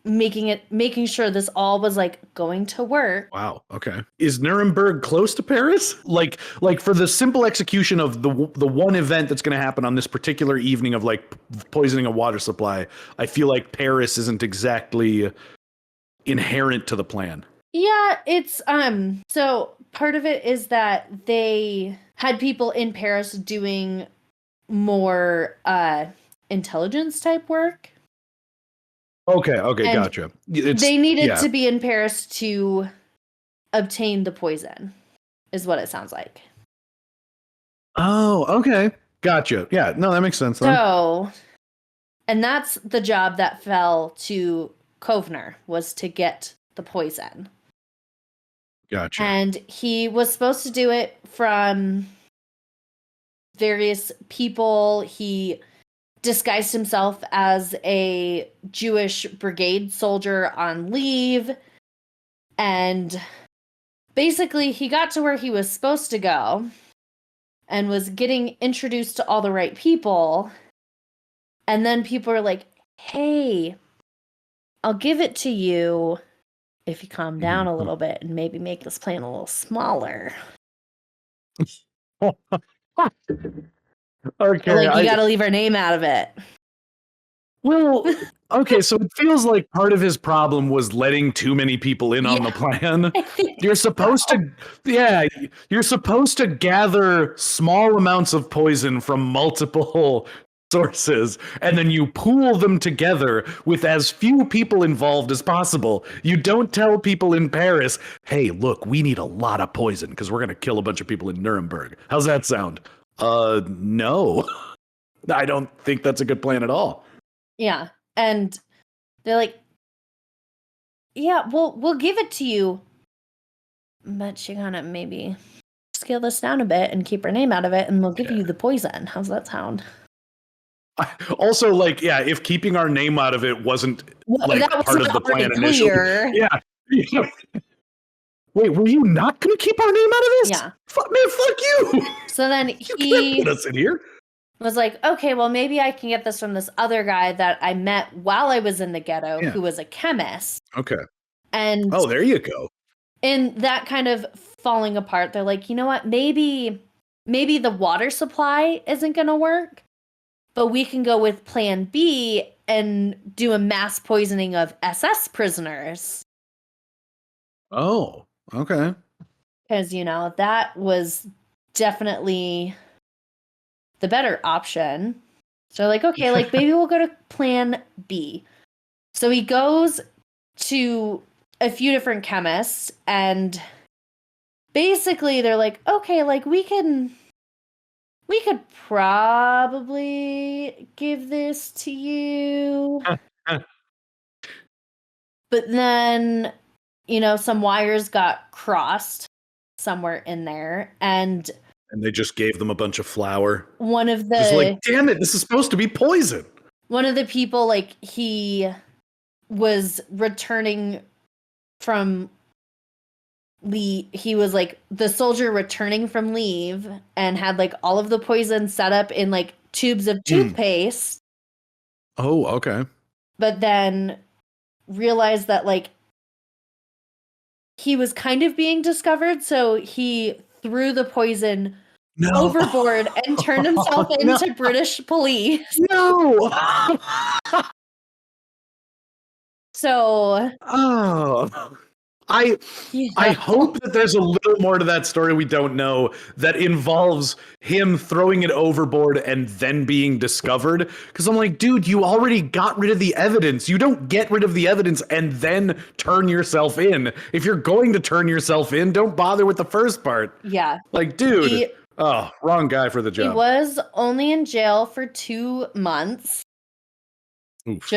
making sure this all was going to work. Wow. Okay. Is Nuremberg close to Paris? Like for the simple execution of the one event that's going to happen on this particular evening of poisoning a water supply, I feel like Paris isn't exactly inherent to the plan. Yeah, it's so part of it is that they had people in Paris doing more intelligence type work. Okay, gotcha. They needed to be in Paris to obtain the poison, is what it sounds like. Oh, okay. Gotcha. Yeah, no, that makes sense. So, and that's the job that fell to Kovner, was to get the poison. Gotcha. And he was supposed to do it from various people. He disguised himself as a Jewish brigade soldier on leave. And basically, he got to where he was supposed to go and was getting introduced to all the right people. And then people were like, hey, I'll give it to you if you calm down a little bit and maybe make this plan a little smaller. Okay, you got to leave our name out of it. Well, okay, so it feels like part of his problem was letting too many people in on the plan. You're supposed to gather small amounts of poison from multiple sources, and then you pool them together with as few people involved as possible. You don't tell people in Paris, hey, look, we need a lot of poison because we're going to kill a bunch of people in Nuremberg. How's that sound? No. I don't think that's a good plan at all. Yeah. And they're like, yeah, we'll give it to you. But you're gonna maybe scale this down a bit and keep her name out of it, and we'll give you the poison. How's that sound? Also, like, yeah, if keeping our name out of it wasn't like part of the plan initially. Yeah. Wait, were you not going to keep our name out of this? Yeah. Fuck you. So then you can't put us in here. Was like, okay, well, maybe I can get this from this other guy that I met while I was in the ghetto, who was a chemist. Okay. And there you go. In that kind of falling apart, they're like, you know what? Maybe the water supply isn't going to work, but we can go with plan B and do a mass poisoning of SS prisoners. Oh, okay. Because, that was definitely the better option. So like, okay, like maybe we'll go to plan B. So he goes to a few different chemists, and basically they're like, okay, like we could probably give this to you. But then, some wires got crossed somewhere in there, and they just gave them a bunch of flour. One of the just like, damn it, this is supposed to be poison. One of the people, like, he was returning from leave. He was like the soldier returning from leave and had like all of the poison set up in like tubes of toothpaste. Oh, okay. But then realized that like he was kind of being discovered, so he threw the poison overboard and turned himself into British police. No. So, I hope that there's a little more to that story we don't know that involves him throwing it overboard and then being discovered. Because I'm like, dude, you already got rid of the evidence. You don't get rid of the evidence and then turn yourself in. If you're going to turn yourself in, don't bother with the first part. Yeah. Like, dude, wrong guy for the job. He was only in jail for 2 months. Oof.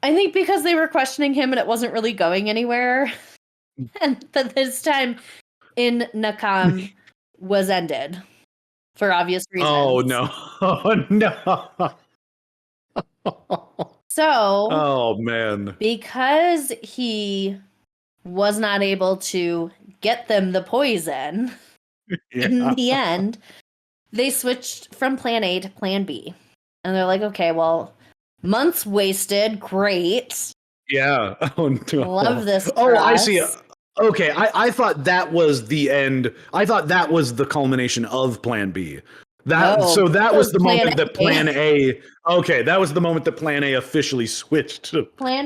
I think because they were questioning him and it wasn't really going anywhere. And that this time in Nakam was ended for obvious reasons. Oh, no. Oh, no. So, oh, man. Because he was not able to get them the poison in the end, they switched from plan A to plan B. And they're like, okay, well, months wasted. Great. Yeah. Oh, no. Love this. I see. Okay. I thought that was the end. I thought that was the culmination of plan B. That was the moment that plan A. Okay. That was the moment that plan A officially switched to plan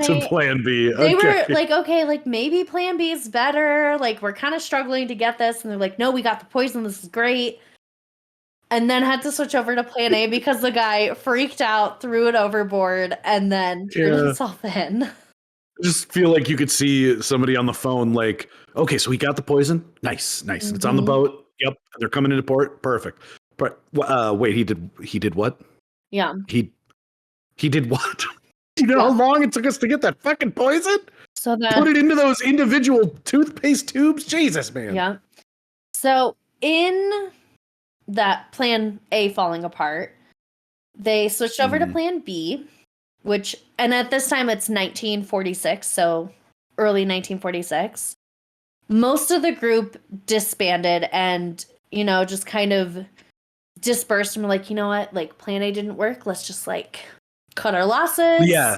B. They were like, okay, like maybe plan B is better. Like we're kind of struggling to get this. And they're like, no, we got the poison. This is great. And then had to switch over to plan A because the guy freaked out, threw it overboard, and then turned himself in. I just feel like you could see somebody on the phone like, okay, so he got the poison. Nice. Mm-hmm. It's on the boat. Yep. They're coming into port. Perfect. But wait, he did what? Yeah. He did what? Do you know how long it took us to get that fucking poison? So then put it into those individual toothpaste tubes? Jesus, man. Yeah. So in that plan A falling apart, they switched over to plan B, and at this time it's 1946, so early 1946. Most of the group disbanded and, just kind of dispersed and were like, you know what, like plan A didn't work. Let's just like cut our losses. Yeah.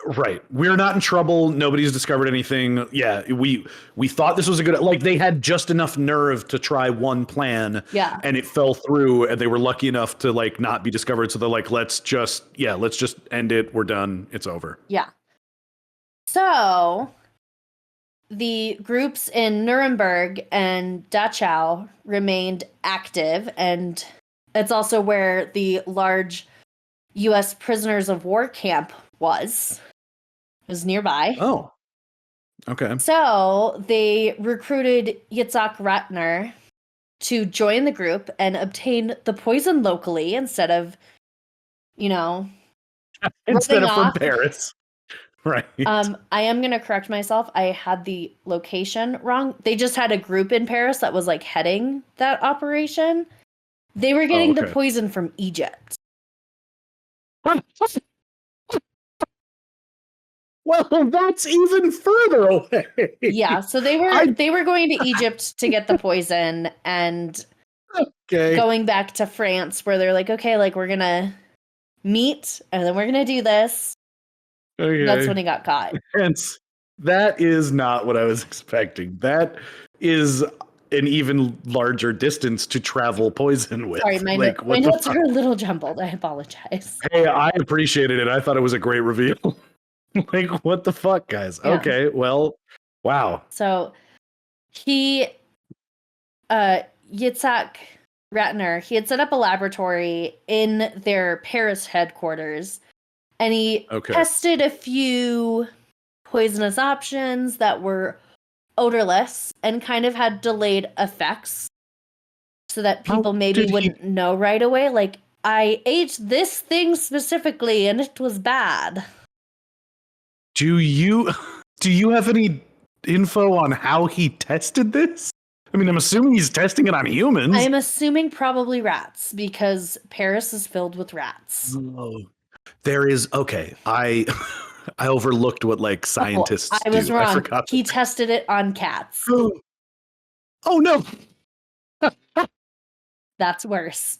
Right. We're not in trouble. Nobody's discovered anything. Yeah. We thought this was a good, like they had just enough nerve to try one plan. Yeah. And it fell through and they were lucky enough to like not be discovered. So they're like, let's just end it. We're done. It's over. Yeah. So the groups in Nuremberg and Dachau remained active and It's also where the large U.S. prisoners of war camp was. It was nearby. Oh, okay. So they recruited Yitzhak Ratner to join the group and obtain the poison locally instead of, instead of from Paris. Right. I am going to correct myself. I had the location wrong. They just had a group in Paris that was like heading that operation. They were getting the poison from Egypt. Well, that's even further away. Yeah, so they were going to Egypt to get the poison and going back to France where they're like, okay, like we're going to meet and then we're going to do this. Okay. That's when he got caught. Hence, that is not what I was expecting. That is an even larger distance to travel poison with. Sorry, my notes are a little jumbled. I apologize. Hey, I appreciated it. I thought it was a great reveal. Like, what the fuck, guys? Yeah. Okay, well, wow. So Yitzhak Ratner, he had set up a laboratory in their Paris headquarters, and he tested a few poisonous options that were odorless and kind of had delayed effects so that people wouldn't know right away. Like, I ate this thing specifically and it was bad. Do you have any info on how he tested this? I mean, I'm assuming he's testing it on humans. I'm assuming probably rats because Paris is filled with rats. Oh, there is. Okay. I overlooked what like scientists I was do. wrong. I forgot. He tested it on cats. Oh no. That's worse.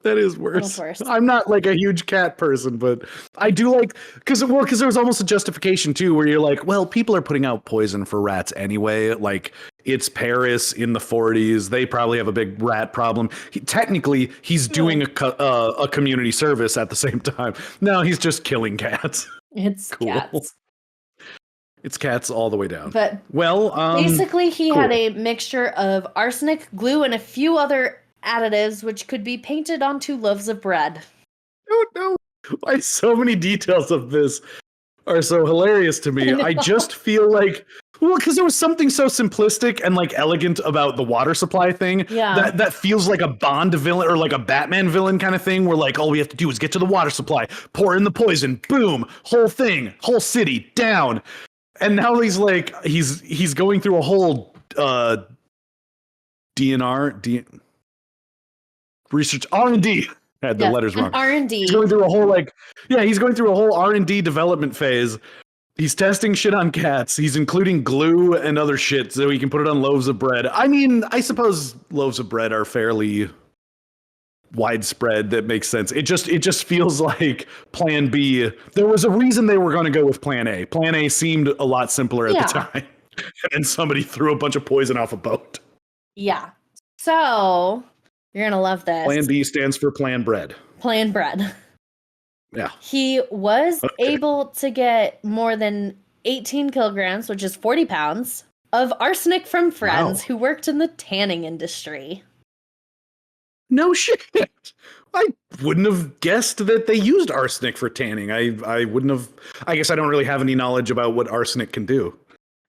That is worse. I'm not like a huge cat person, but I do like because there was almost a justification too, where you're like, well, people are putting out poison for rats anyway. Like it's Paris in the 40s; they probably have a big rat problem. Technically, he's doing a community service at the same time. No, he's just killing cats. It's cool. Cats. It's cats all the way down. But basically, he had a mixture of arsenic, glue, and a few other additives which could be painted onto loaves of bread. Oh no! Why so many details of this are so hilarious to me. I just feel like, well, because there was something so simplistic and like elegant about the water supply thing. Yeah. That feels like a Bond villain or like a Batman villain kind of thing, where like all we have to do is get to the water supply, pour in the poison, boom, whole thing, whole city down. And now he's like he's going through a whole research R&D. I had the letters wrong. R&D. He's going through a whole he's going through a whole R&D development phase. He's testing shit on cats. He's including glue and other shit so he can put it on loaves of bread. I mean, I suppose loaves of bread are fairly widespread. That makes sense. It just feels like plan B. There was a reason they were going to go with plan A. Plan A seemed a lot simpler at the time. And then somebody threw a bunch of poison off a boat. Yeah. So you're going to love this. Plan B stands for plan bread. Plan bread. Yeah. He was able to get more than 18 kilograms, which is 40 pounds, of arsenic from friends who worked in the tanning industry. No shit. I wouldn't have guessed that they used arsenic for tanning. I wouldn't have. I guess I don't really have any knowledge about what arsenic can do.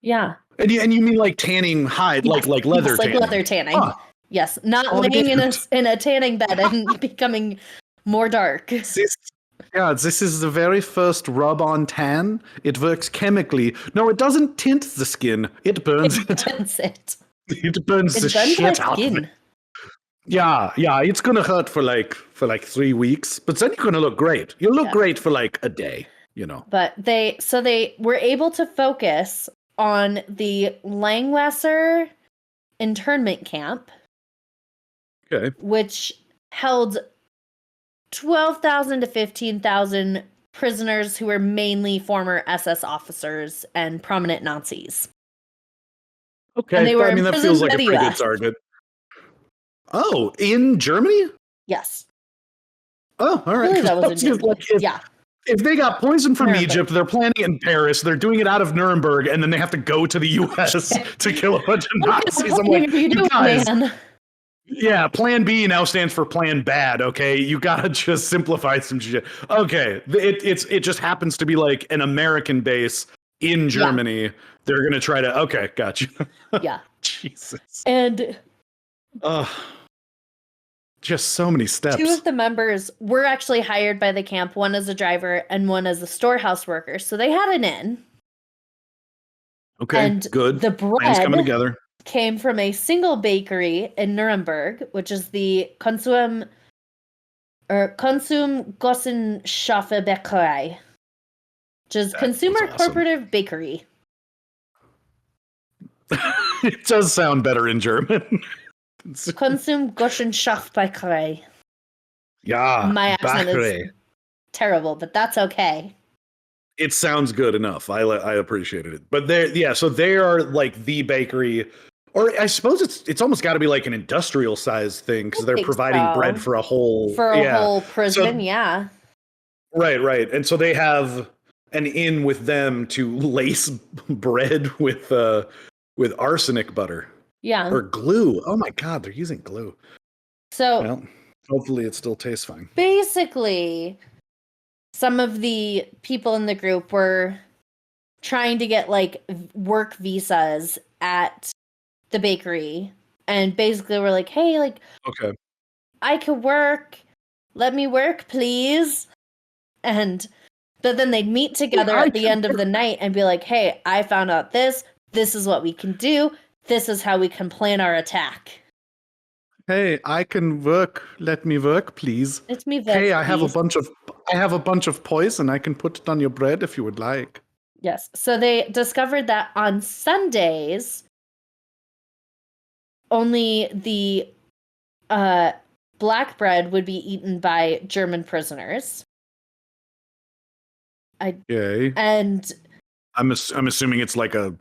Yeah. And you mean like tanning hide, like leather tanning? Like leather tanning. Huh. Yes, not laying in a tanning bed and becoming more dark. This is the very first rub-on tan. It works chemically. No, it doesn't tint the skin. It burns it. It burns the shit out of it. Yeah, it's gonna hurt for like 3 weeks, but then you're gonna look great. You'll look great for like a day, you know. But they were able to focus on the Langwasser internment camp. Okay. Which held 12,000 to 15,000 prisoners who were mainly former SS officers and prominent Nazis. Okay, and they were that feels like a pretty good target. Oh, in Germany? Yes. Oh, all right. Really, that was in Germany. If they got poison from Egypt, they're planning it in Paris, they're doing it out of Nuremberg, and then they have to go to the U.S. to kill a bunch of Nazis. I'm like, you guys, man? Yeah, Plan B now stands for Plan Bad. Okay, you gotta just simplify some shit. Okay, it just happens to be like an American base in Germany. Yeah. They're gonna try to. Okay, gotcha. Yeah. Jesus. And. Just so many steps. 2 of the members were actually hired by the camp, one as a driver and one as a storehouse worker. So they had an in. Okay, and good. The bread plans coming together. Came from a single bakery in Nuremberg, which is the Konsumgossenschaffe Bäckerei, which is Consumer Cooperative Bakery. It does sound better in German. Konsumgossenschaffe Bäckerei. Yeah, my accent is terrible, but that's okay. It sounds good enough. I appreciated it. But so they are like the bakery, or I suppose it's almost got to be like an industrial size thing because they're providing bread for a whole whole prison. Yeah. Right. And so they have an in with them to lace bread with arsenic butter. Yeah. Or glue. Oh my God, they're using glue. So well, hopefully it still tastes fine. Basically, some of the people in the group were trying to get like work visas at the bakery, and basically were like, hey, like, okay, I could work. Let me work, please. But then they'd meet together at the end of the night and be like, hey, I found out this. This is what we can do. This is how we can plan our attack. Hey, I can work. Let me work, please. Let me work. Hey, I have a bunch of poison. I can put it on your bread if you would like. Yes. So they discovered that on Sundays, only the black bread would be eaten by German prisoners. Yay. And I'm assuming it's like a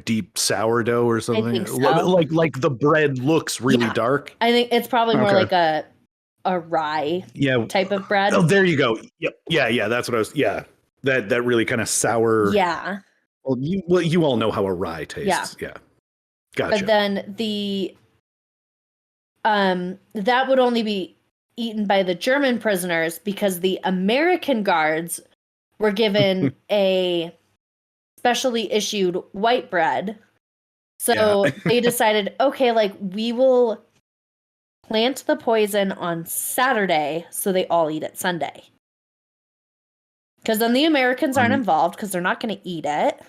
deep sourdough or something. I think so. Like the bread looks really dark. I think it's probably more like a rye type of bread. Oh, there you go. Yep. Yeah, that's what I was. Yeah. That really kind of sour. Yeah. Well, you all know how a rye tastes. Yeah. Gotcha. But then that would only be eaten by the German prisoners because the American guards were given a specially issued white bread. So they decided, okay, like we will plant the poison on Saturday so they all eat it Sunday. Because then the Americans aren't involved because they're not going to eat it.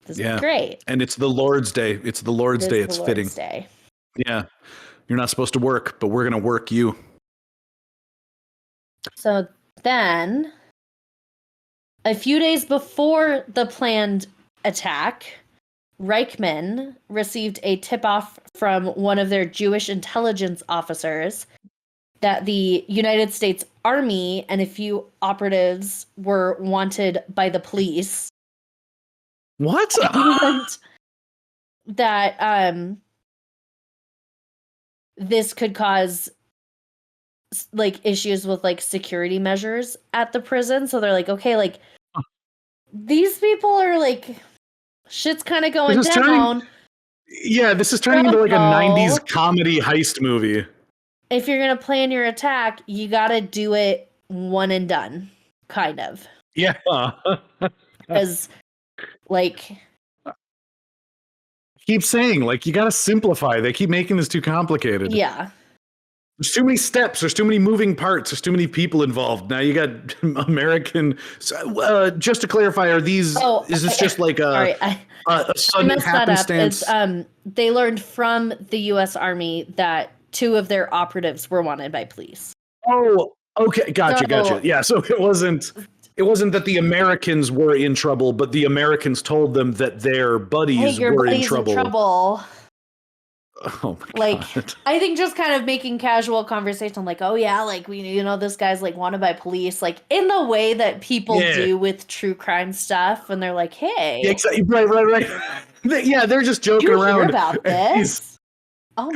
This is great. And it's the Lord's Day. It's the Lord's Day. It's fitting. Day. Yeah. You're not supposed to work, but we're going to work you. So then, a few days before the planned attack, Reichman received a tip-off from one of their Jewish intelligence officers that the United States Army and a few operatives were wanted by the police. What? That this could cause like issues with like security measures at the prison. So they're like, okay, like these people are like shit's kind of going down. This is turning into like a 90s comedy heist movie. If you're going to plan your attack, you got to do it one and done, kind of. Yeah. Because, like... Keep saying, like, you got to simplify. They keep making this too complicated. Yeah. There's too many steps. There's too many moving parts. There's too many people involved. Now you got American... just to clarify, are these... is this just like a sudden happenstance? They learned from the U.S. Army that 2 of their operatives were wanted by police. Oh, okay. Gotcha. Yeah, so it wasn't that the Americans were in trouble, but the Americans told them that their buddies were in trouble. Oh my God. I think just kind of making casual conversation like, oh yeah, like this guy's like wanted by police, like in the way that people do with true crime stuff, and they're like, hey. Yeah, exactly. Right. They're just joking around. Hear about this?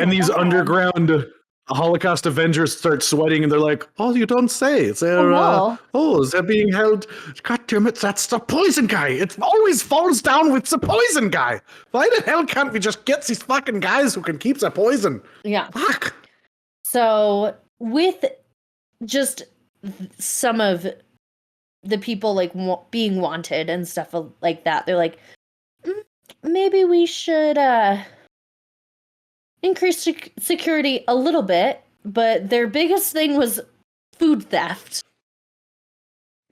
These underground Holocaust Avengers start sweating and they're like, "Oh, you don't say. Is they're being held. God damn it, that's the poison guy. It always falls down with the poison guy. Why the hell can't we just get these fucking guys who can keep the poison?" Yeah. Fuck. So with just some of the people like being wanted and stuff like that, they're like, maybe we should increase security a little bit, but their biggest thing was food theft.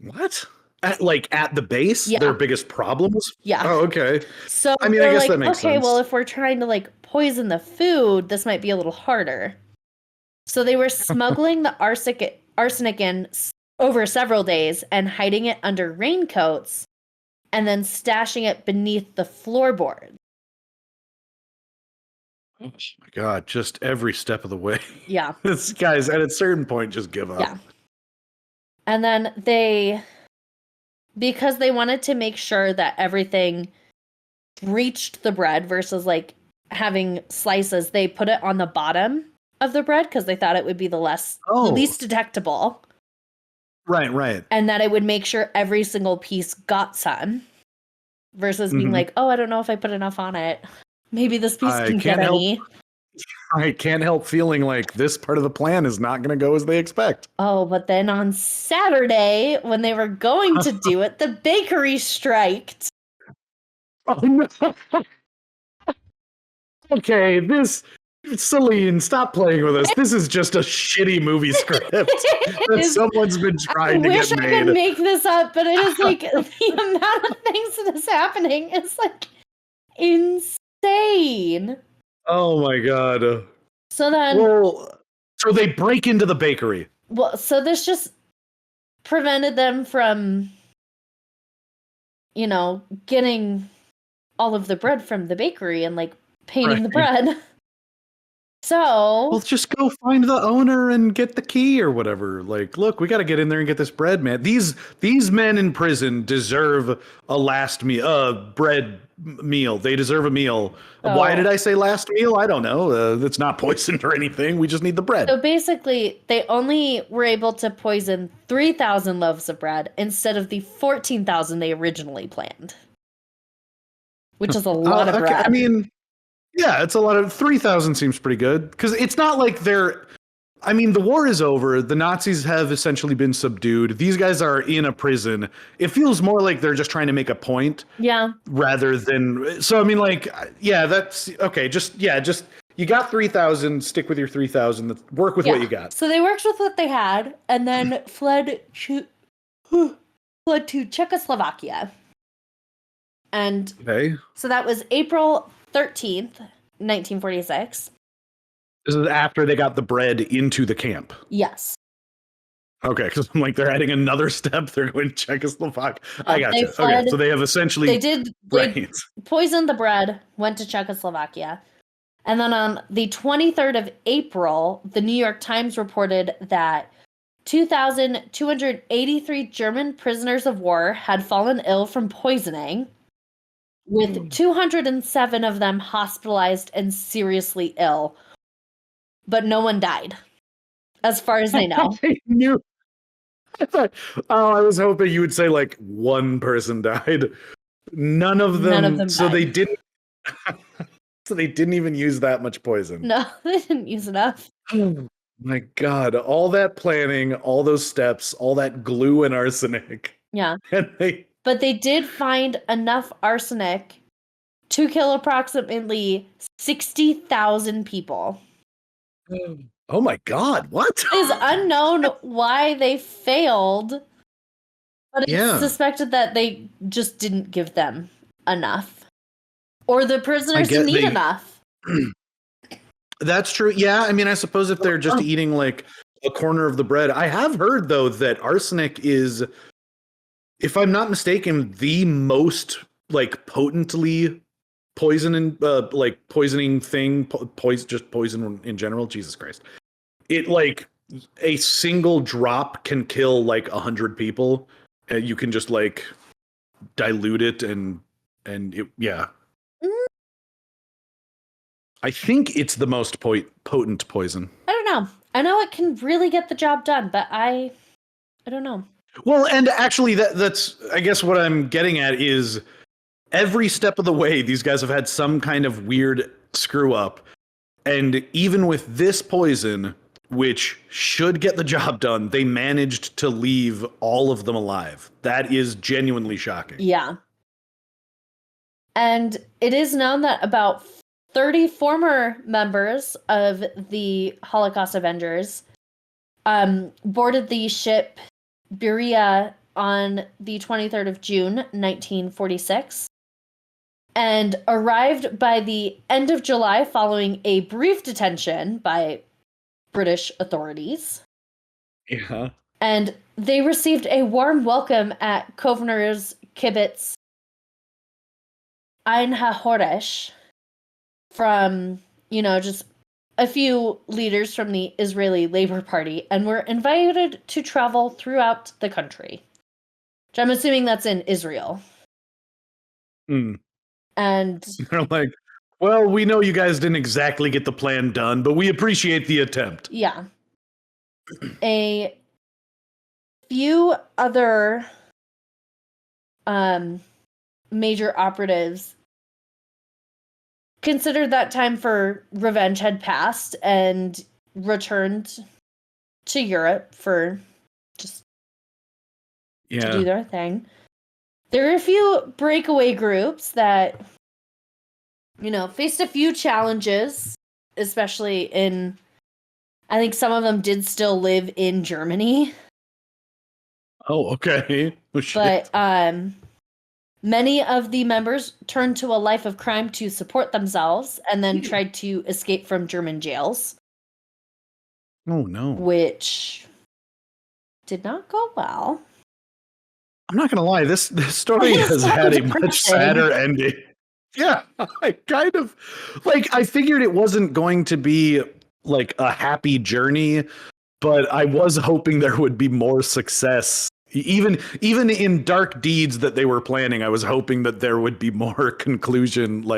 What? At the base, their biggest problems? Yeah. Oh, okay. So I mean, I guess that makes sense. Okay, well, if we're trying to like poison the food, this might be a little harder. So they were smuggling the arsenic in over several days and hiding it under raincoats and then stashing it beneath the floorboard. Oh my God, just every step of the way. Yeah. This guys, at a certain point, just give up. Yeah. And then because they wanted to make sure that everything reached the bread versus like having slices, they put it on the bottom of the bread because they thought it would be the least detectable. Right. And that it would make sure every single piece got some versus being like, oh, I don't know if I put enough on it. Maybe this piece can get any. I can't help feeling like this part of the plan is not going to go as they expect. Oh, but then on Saturday, when they were going to do it, the bakery striked. Oh, no. Okay, Celine, stop playing with us. This is just a shitty movie script that someone's been trying to get made. I wish I could make this up, but it is like the amount of things that is happening is like insane. Oh my God. So they break into the bakery. Well, so this just prevented them from, getting all of the bread from the bakery and like painting the bread. So, well, just go find the owner and get the key or whatever. Like, look, we got to get in there and get this bread, man. These men in prison deserve a bread meal. They deserve a meal. Oh. Why did I say last meal? I don't know. It's not poisoned or anything. We just need the bread. So basically, they only were able to poison 3,000 loaves of bread instead of the 14,000 they originally planned, which is a lot of bread. I mean, yeah, it's a lot of 3,000 seems pretty good because it's not like the war is over. The Nazis have essentially been subdued. These guys are in a prison. It feels more like they're just trying to make a point. Yeah. Rather than, so I mean, like, yeah, that's okay. Just you got 3,000. Stick with your 3,000. Work with what you got. So they worked with what they had and then fled to Czechoslovakia. And so that was April 13th, 1946. This is after they got the bread into the camp. Yes. Okay, because I'm like, they're adding another step. They're going to Czechoslovakia. I got you. Okay, so they have essentially... They poisoned the bread, went to Czechoslovakia. And then on the 23rd of April, the New York Times reported that 2,283 German prisoners of war had fallen ill from poisoning, with 207 of them hospitalized and seriously ill. But no one died, as far as they know. I was hoping you would say like one person died. None of them died. They didn't. So they didn't even use that much poison. No, they didn't use enough. Oh my God! All that planning, all those steps, all that glue and arsenic. Yeah. But they did find enough arsenic to kill approximately 60,000 people. Oh my God, what? It is unknown why they failed, but it's suspected that they just didn't give them enough. Or the prisoners didn't eat enough. That's true. Yeah, I mean, I suppose if they're just eating like a corner of the bread. I have heard, though, that arsenic is, if I'm not mistaken, the most like potently poisoning thing, just poison in general. Jesus Christ. It like a single drop can kill like 100 people. You can just like dilute it and it, yeah. I think it's the most potent poison. I don't know. I know it can really get the job done, but I don't know. Well, and actually, that's I guess what I'm getting at is every step of the way, these guys have had some kind of weird screw up, and even with this poison, which should get the job done, they managed to leave all of them alive. That is genuinely shocking. Yeah. And it is known that about 30 former members of the Holocaust Avengers boarded the ship Berea on the 23rd of June, 1946, and arrived by the end of July following a brief detention by British authorities. Yeah. And they received a warm welcome at Kovner's kibbutz Ein HaHoresh from, just a few leaders from the Israeli Labor Party, and were invited to travel throughout the country. Which I'm assuming that's in Israel. Mm. And they're like, well, we know you guys didn't exactly get the plan done, but we appreciate the attempt. Yeah. A few other major operatives considered that time for revenge had passed and returned to Europe for just to do their thing. There are a few breakaway groups that, faced a few challenges, especially in, I think some of them did still live in Germany. Oh, okay. Oh, shit. But many of the members turned to a life of crime to support themselves and then tried to escape from German jails. Oh, no. Which did not go well. I'm not going to lie. This story has had a much sadder ending. Yeah, I kind of I figured it wasn't going to be like a happy journey, but I was hoping there would be more success. Even in dark deeds that they were planning, I was hoping that there would be more conclusion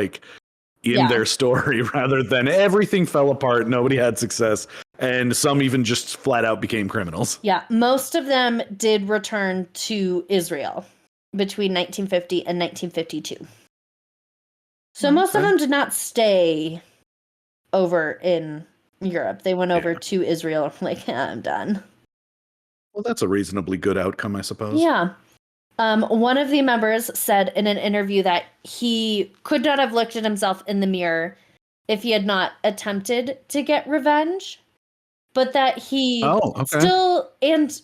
in their story rather than everything fell apart, nobody had success, and some even just flat out became criminals. Yeah, most of them did return to Israel between 1950 and 1952. So most of them did not stay over in Europe. They went over to Israel I'm done. Well, that's a reasonably good outcome, I suppose. Yeah. One of the members said in an interview that he could not have looked at himself in the mirror if he had not attempted to get revenge, but that he and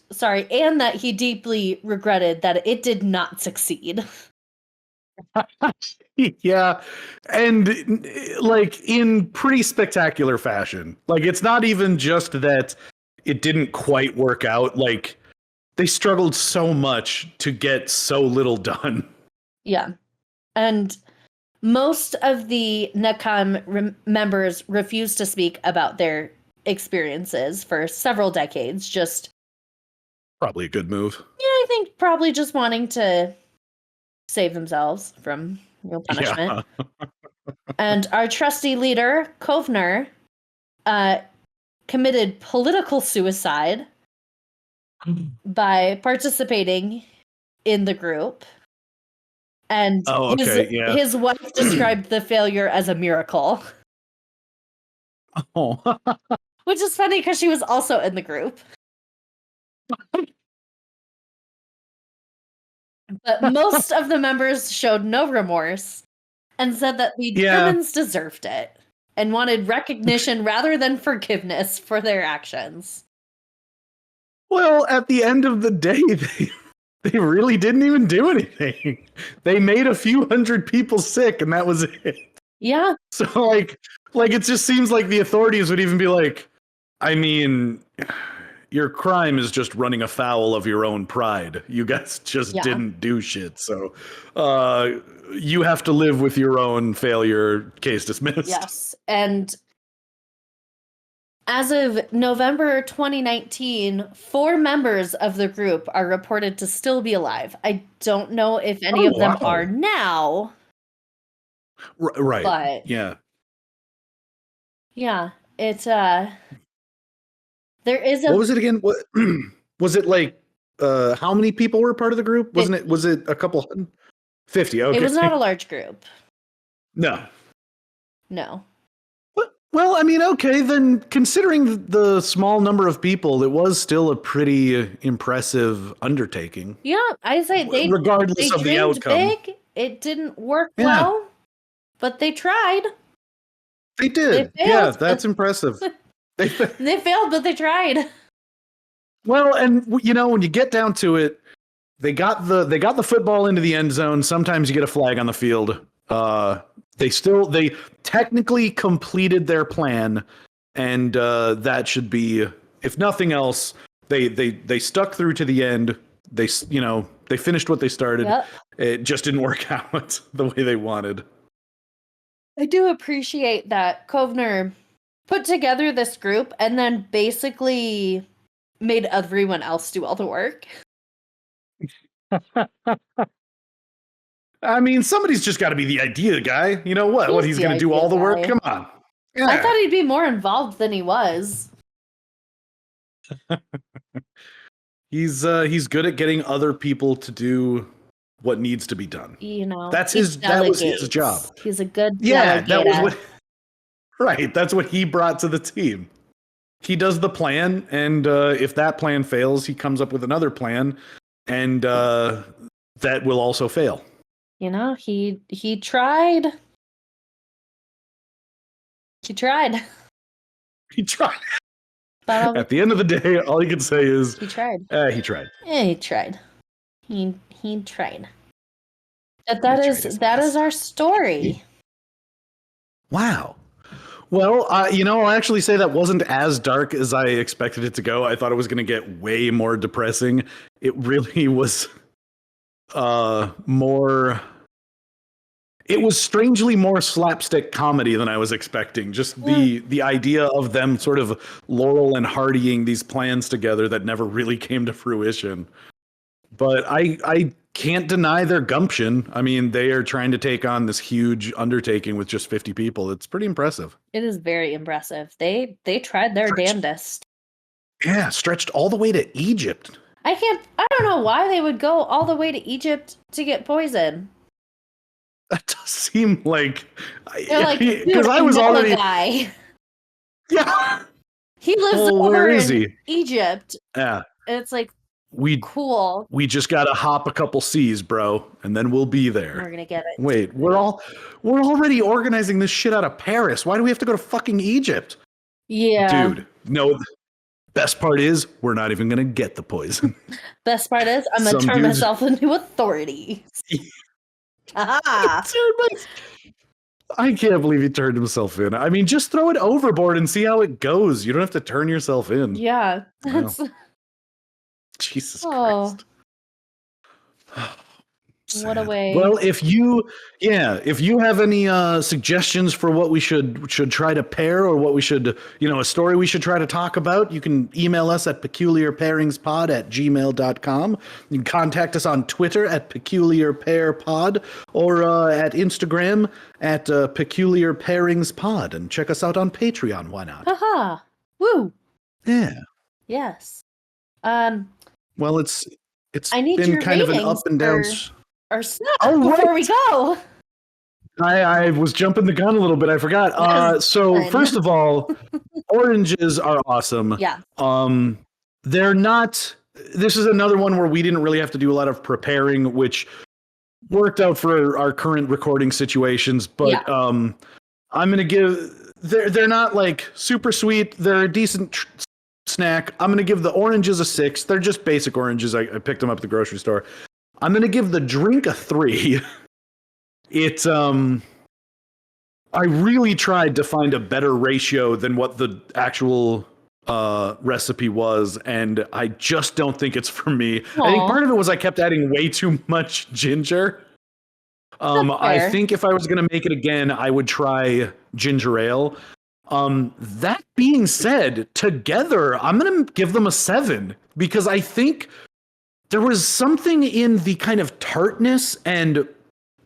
that he deeply regretted that it did not succeed. Yeah, and in pretty spectacular fashion. It's not even just that it didn't quite work out. They struggled so much to get so little done. Yeah. And most of the Nakam members refused to speak about their experiences for several decades. Just probably a good move. Yeah, I think probably just wanting to save themselves from punishment. Yeah. And our trusty leader, Kovner, committed political suicide by participating in the group. And his wife described the failure as a miracle. Oh. Which is funny because she was also in the group. But most of the members showed no remorse and said that the Germans deserved it and wanted recognition rather than forgiveness for their actions. Well, at the end of the day, they really didn't even do anything. They made a few hundred people sick, and that was it. Yeah. So, it just seems like the authorities would even be like, I mean, your crime is just running afoul of your own pride. You guys just didn't do shit. So, you have to live with your own failure. Case dismissed. Yes. And as of November 2019, 4 members of the group are reported to still be alive. I don't know if any of them are now. Right. But yeah. Yeah, it's There is what was it again? What was it like? How many people were part of the group? 50. Was it a couple? 50. Okay. It was not a large group. No. Well, I mean, okay, then considering the small number of people, it was still a pretty impressive undertaking. Yeah, I say regardless of the outcome. Big. It didn't work well, but they tried. They did. Yeah, that's impressive. They failed, but they tried. Well, and when you get down to it, they got the football into the end zone. Sometimes you get a flag on the field. They technically completed their plan, and that should be, if nothing else, they stuck through to the end. They finished what they started. Yep. It just didn't work out the way they wanted. I do appreciate that Kovner put together this group and then basically made everyone else do all the work. I mean, somebody's just got to be the idea guy. You know what? He's going to do all the work? Come on. Yeah. I thought he'd be more involved than he was. He's good at getting other people to do what needs to be done. That was his job. He's a good delegator. That was right. That's what he brought to the team. He does the plan, and if that plan fails, he comes up with another plan, and that will also fail. He tried. He tried. He tried. At the end of the day, all you can say is he tried. He tried. Yeah, he tried. He tried. But that is our story. Wow. Well, I'll actually say that wasn't as dark as I expected it to go. I thought it was going to get way more depressing. It really was more. It was strangely more slapstick comedy than I was expecting. Just the idea of them sort of Laurel and Hardying these plans together that never really came to fruition. But I can't deny their gumption. I mean, they are trying to take on this huge undertaking with just 50 people. It's pretty impressive. It is very impressive. They tried their damnedest. Yeah, stretched all the way to Egypt. I don't know why they would go all the way to Egypt to get poison. That does seem like, because I was already guy. Yeah, he lives over in Egypt. Yeah, and it's like cool. We just gotta hop a couple seas, bro, and then we'll be there. We're gonna get it. Wait, we're already organizing this shit out of Paris. Why do we have to go to fucking Egypt? Yeah, dude. No. Best part is we're not even gonna get the poison. Best part is I'm gonna turn myself into authority. I can't believe he turned himself in. I mean, just throw it overboard and see how it goes. You don't have to turn yourself in. Yeah. Wow. Jesus Christ. What a way. Well, if you have any suggestions for what we should try to pair, or what we should, a story we should try to talk about, you can email us at peculiarpairingspod@gmail.com. You can contact us on Twitter at peculiarpairpod, or at Instagram at peculiarpairingspod, and check us out on Patreon. Why not? Haha. Woo. Yeah. Yes. Well, it's been kind of an up and down. Our snack before we go. I was jumping the gun a little bit. I forgot. So first of all, oranges are awesome. Yeah. They're not. This is another one where we didn't really have to do a lot of preparing, which worked out for our current recording situations. But I'm gonna give. They're not like super sweet. They're a decent snack. I'm gonna give the oranges a 6. They're just basic oranges. I picked them up at the grocery store. I'm going to give the drink a 3. It's, I really tried to find a better ratio than what the actual recipe was, and I just don't think it's for me. Aww. I think part of it was I kept adding way too much ginger. I think if I was going to make it again, I would try ginger ale. That being said, together, I'm going to give them a 7, because I think there was something in the kind of tartness and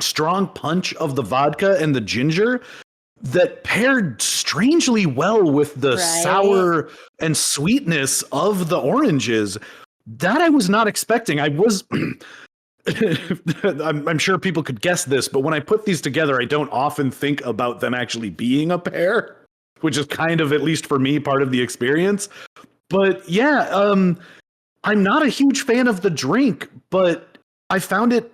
strong punch of the vodka and the ginger that paired strangely well with the sour and sweetness of the oranges that I was not expecting. I was I'm sure people could guess this, but when I put these together, I don't often think about them actually being a pair, which is kind of, at least for me, part of the experience. But yeah, I'm not a huge fan of the drink, but I found it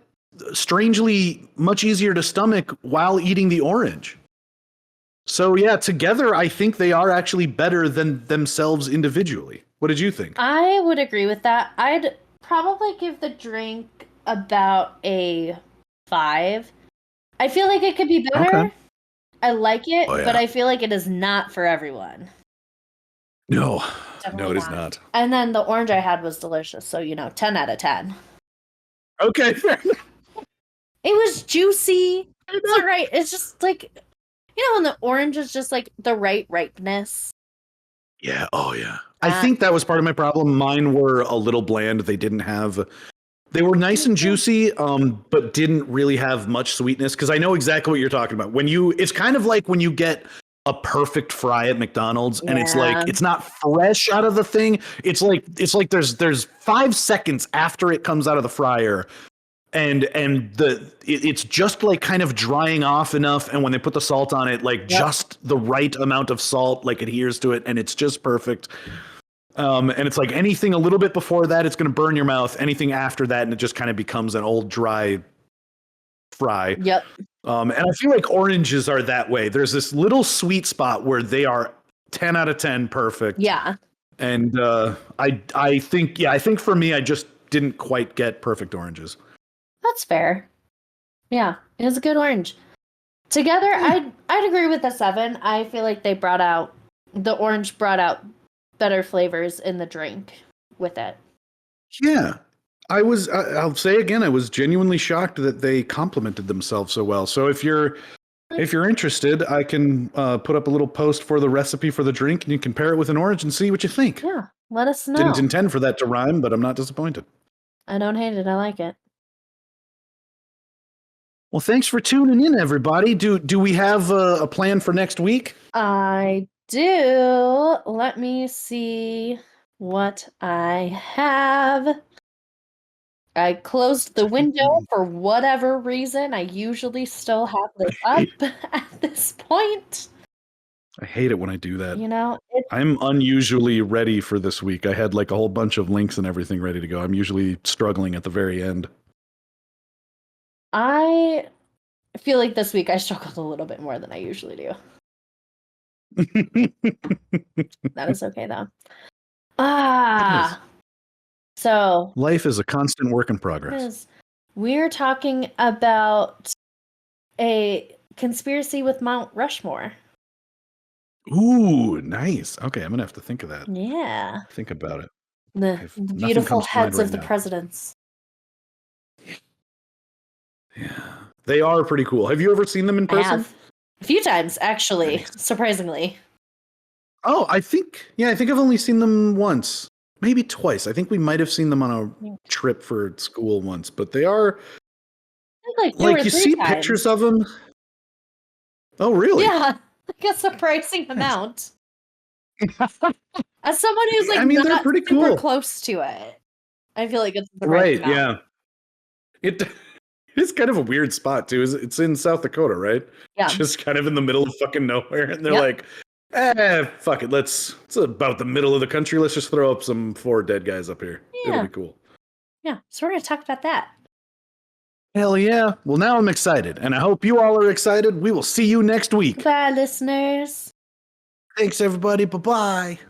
strangely much easier to stomach while eating the orange. So yeah, together, I think they are actually better than themselves individually. What did you think? I would agree with that. I'd probably give the drink about a 5. I feel like it could be better. Okay. I like it, but I feel like it is not for everyone. No, definitely it is not. And then the orange I had was delicious, so 10 out of 10. Okay. It was juicy. It's all right. It's just like, when the orange is just like the right ripeness. Yeah. Oh yeah. I think that was part of my problem. Mine were a little bland. They were nice and juicy, but didn't really have much sweetness. Because I know exactly what you're talking about. It's kind of like when you get a perfect fry at McDonald's, and it's like it's not fresh out of the thing. It's like there's 5 seconds after it comes out of the fryer, and it's just like kind of drying off enough. And when they put the salt on it, like just the right amount of salt like adheres to it, and it's just perfect. And it's like anything a little bit before that, it's going to burn your mouth. Anything after that, and it just kind of becomes an old dry fry. Yep. And I feel like oranges are that way. There's this little sweet spot where they are 10 out of 10 perfect. Yeah. And I think for me, I just didn't quite get perfect oranges. That's fair. Yeah, it was a good orange. Together, I'd agree with the 7. I feel like the orange brought out better flavors in the drink with it. Yeah. I'll say again, I was genuinely shocked that they complemented themselves so well. So if you're interested, I can put up a little post for the recipe for the drink, and you can pair it with an orange and see what you think. Yeah, let us know. Didn't intend for that to rhyme, but I'm not disappointed. I don't hate it. I like it. Well, thanks for tuning in, everybody. Do we have a plan for next week? I do. Let me see what I have. I closed the window for whatever reason. I usually still have this up at this point. I hate it when I do that. I'm unusually ready for this week. I had like a whole bunch of links and everything ready to go. I'm usually struggling at the very end. I feel like this week I struggled a little bit more than I usually do. That is okay, though. So life is a constant work in progress. We're talking about a conspiracy with Mount Rushmore. Ooh, nice. Okay, I'm gonna have to think of that. Yeah. Think about it. The beautiful heads of the presidents. Yeah. They are pretty cool. Have you ever seen them in person? I have. A few times, actually, surprisingly. Oh, I think I've only seen them once. Maybe twice. I think we might have seen them on a trip for school once, but they are like you see times. Pictures of them. Oh, really? Yeah, like a surprising amount. As someone who's not they're pretty super cool. Close to it, I feel like it's the right amount. Yeah. It's kind of a weird spot too. It's in South Dakota, right? Yeah. Just kind of in the middle of fucking nowhere, and they're like, fuck it. It's about the middle of the country. Let's just throw up some 4 dead guys up here. Yeah. It'll be cool. Yeah. So we're going to talk about that. Hell yeah. Well, now I'm excited, and I hope you all are excited. We will see you next week. Bye, listeners. Thanks, everybody. Bye-bye.